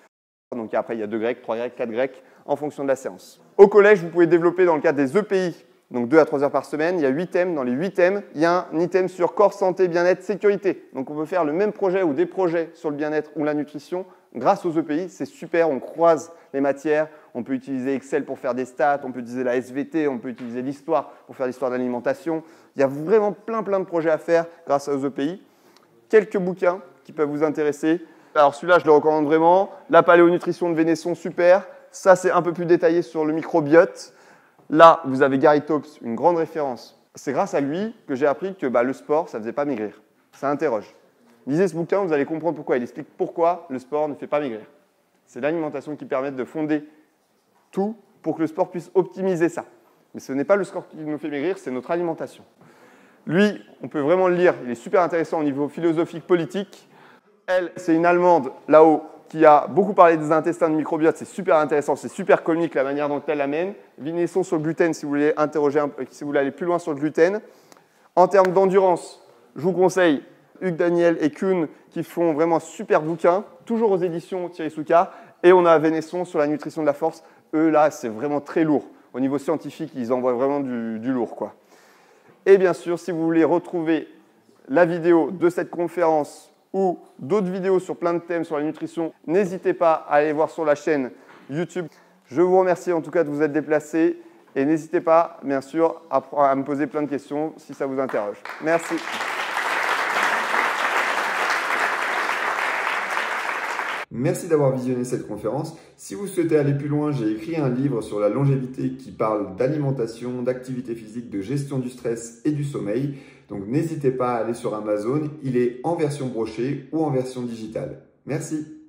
Donc après, il y a 2 grecs, 3 grecs, 4 grecs, en fonction de la séance. Au collège, vous pouvez développer dans le cadre des EPI, donc 2 à 3 heures par semaine. Il y a 8 thèmes. Dans les 8 thèmes, il y a un item sur corps, santé, bien-être, sécurité. Donc on peut faire le même projet ou des projets sur le bien-être ou la nutrition grâce aux EPI. C'est super, on croise les matières. On peut utiliser Excel pour faire des stats, on peut utiliser la SVT, on peut utiliser l'histoire pour faire l'histoire de l'alimentation. Il y a vraiment plein de projets à faire grâce aux EPI. Quelques bouquins qui peuvent vous intéresser. Alors celui-là, je le recommande vraiment. La paléonutrition de Vénesson, super. Ça, c'est un peu plus détaillé sur le microbiote. Là, vous avez Gary Taubes, une grande référence. C'est grâce à lui que j'ai appris que le sport, ça ne faisait pas maigrir. Ça interroge. Lisez ce bouquin, vous allez comprendre pourquoi. Il explique pourquoi le sport ne fait pas maigrir. C'est l'alimentation qui permet de fonder tout pour que le sport puisse optimiser ça. Mais ce n'est pas le sport qui nous fait maigrir, c'est notre alimentation. Lui, on peut vraiment le lire, il est super intéressant au niveau philosophique, politique. Elle, c'est une Allemande, là-haut, qui a beaucoup parlé des intestins de microbiote, c'est super intéressant, c'est super comique la manière dont elle l'amène. Vignesson sur le gluten, si vous voulez interroger, si vous voulez aller plus loin sur le gluten. En termes d'endurance, je vous conseille Hugues Daniel et Kuhn qui font vraiment super bouquin, toujours aux éditions Thierry Souka. Et on a Vénesson sur la nutrition de la force. Eux, là, c'est vraiment très lourd. Au niveau scientifique, ils envoient vraiment du lourd, quoi. Et bien sûr, si vous voulez retrouver la vidéo de cette conférence ou d'autres vidéos sur plein de thèmes sur la nutrition, n'hésitez pas à aller voir sur la chaîne YouTube. Je vous remercie en tout cas de vous être déplacés et n'hésitez pas, bien sûr, à me poser plein de questions si ça vous interroge. Merci. Merci d'avoir visionné cette conférence. Si vous souhaitez aller plus loin, j'ai écrit un livre sur la longévité qui parle d'alimentation, d'activité physique, de gestion du stress et du sommeil. Donc n'hésitez pas à aller sur Amazon, il est en version brochée ou en version digitale. Merci.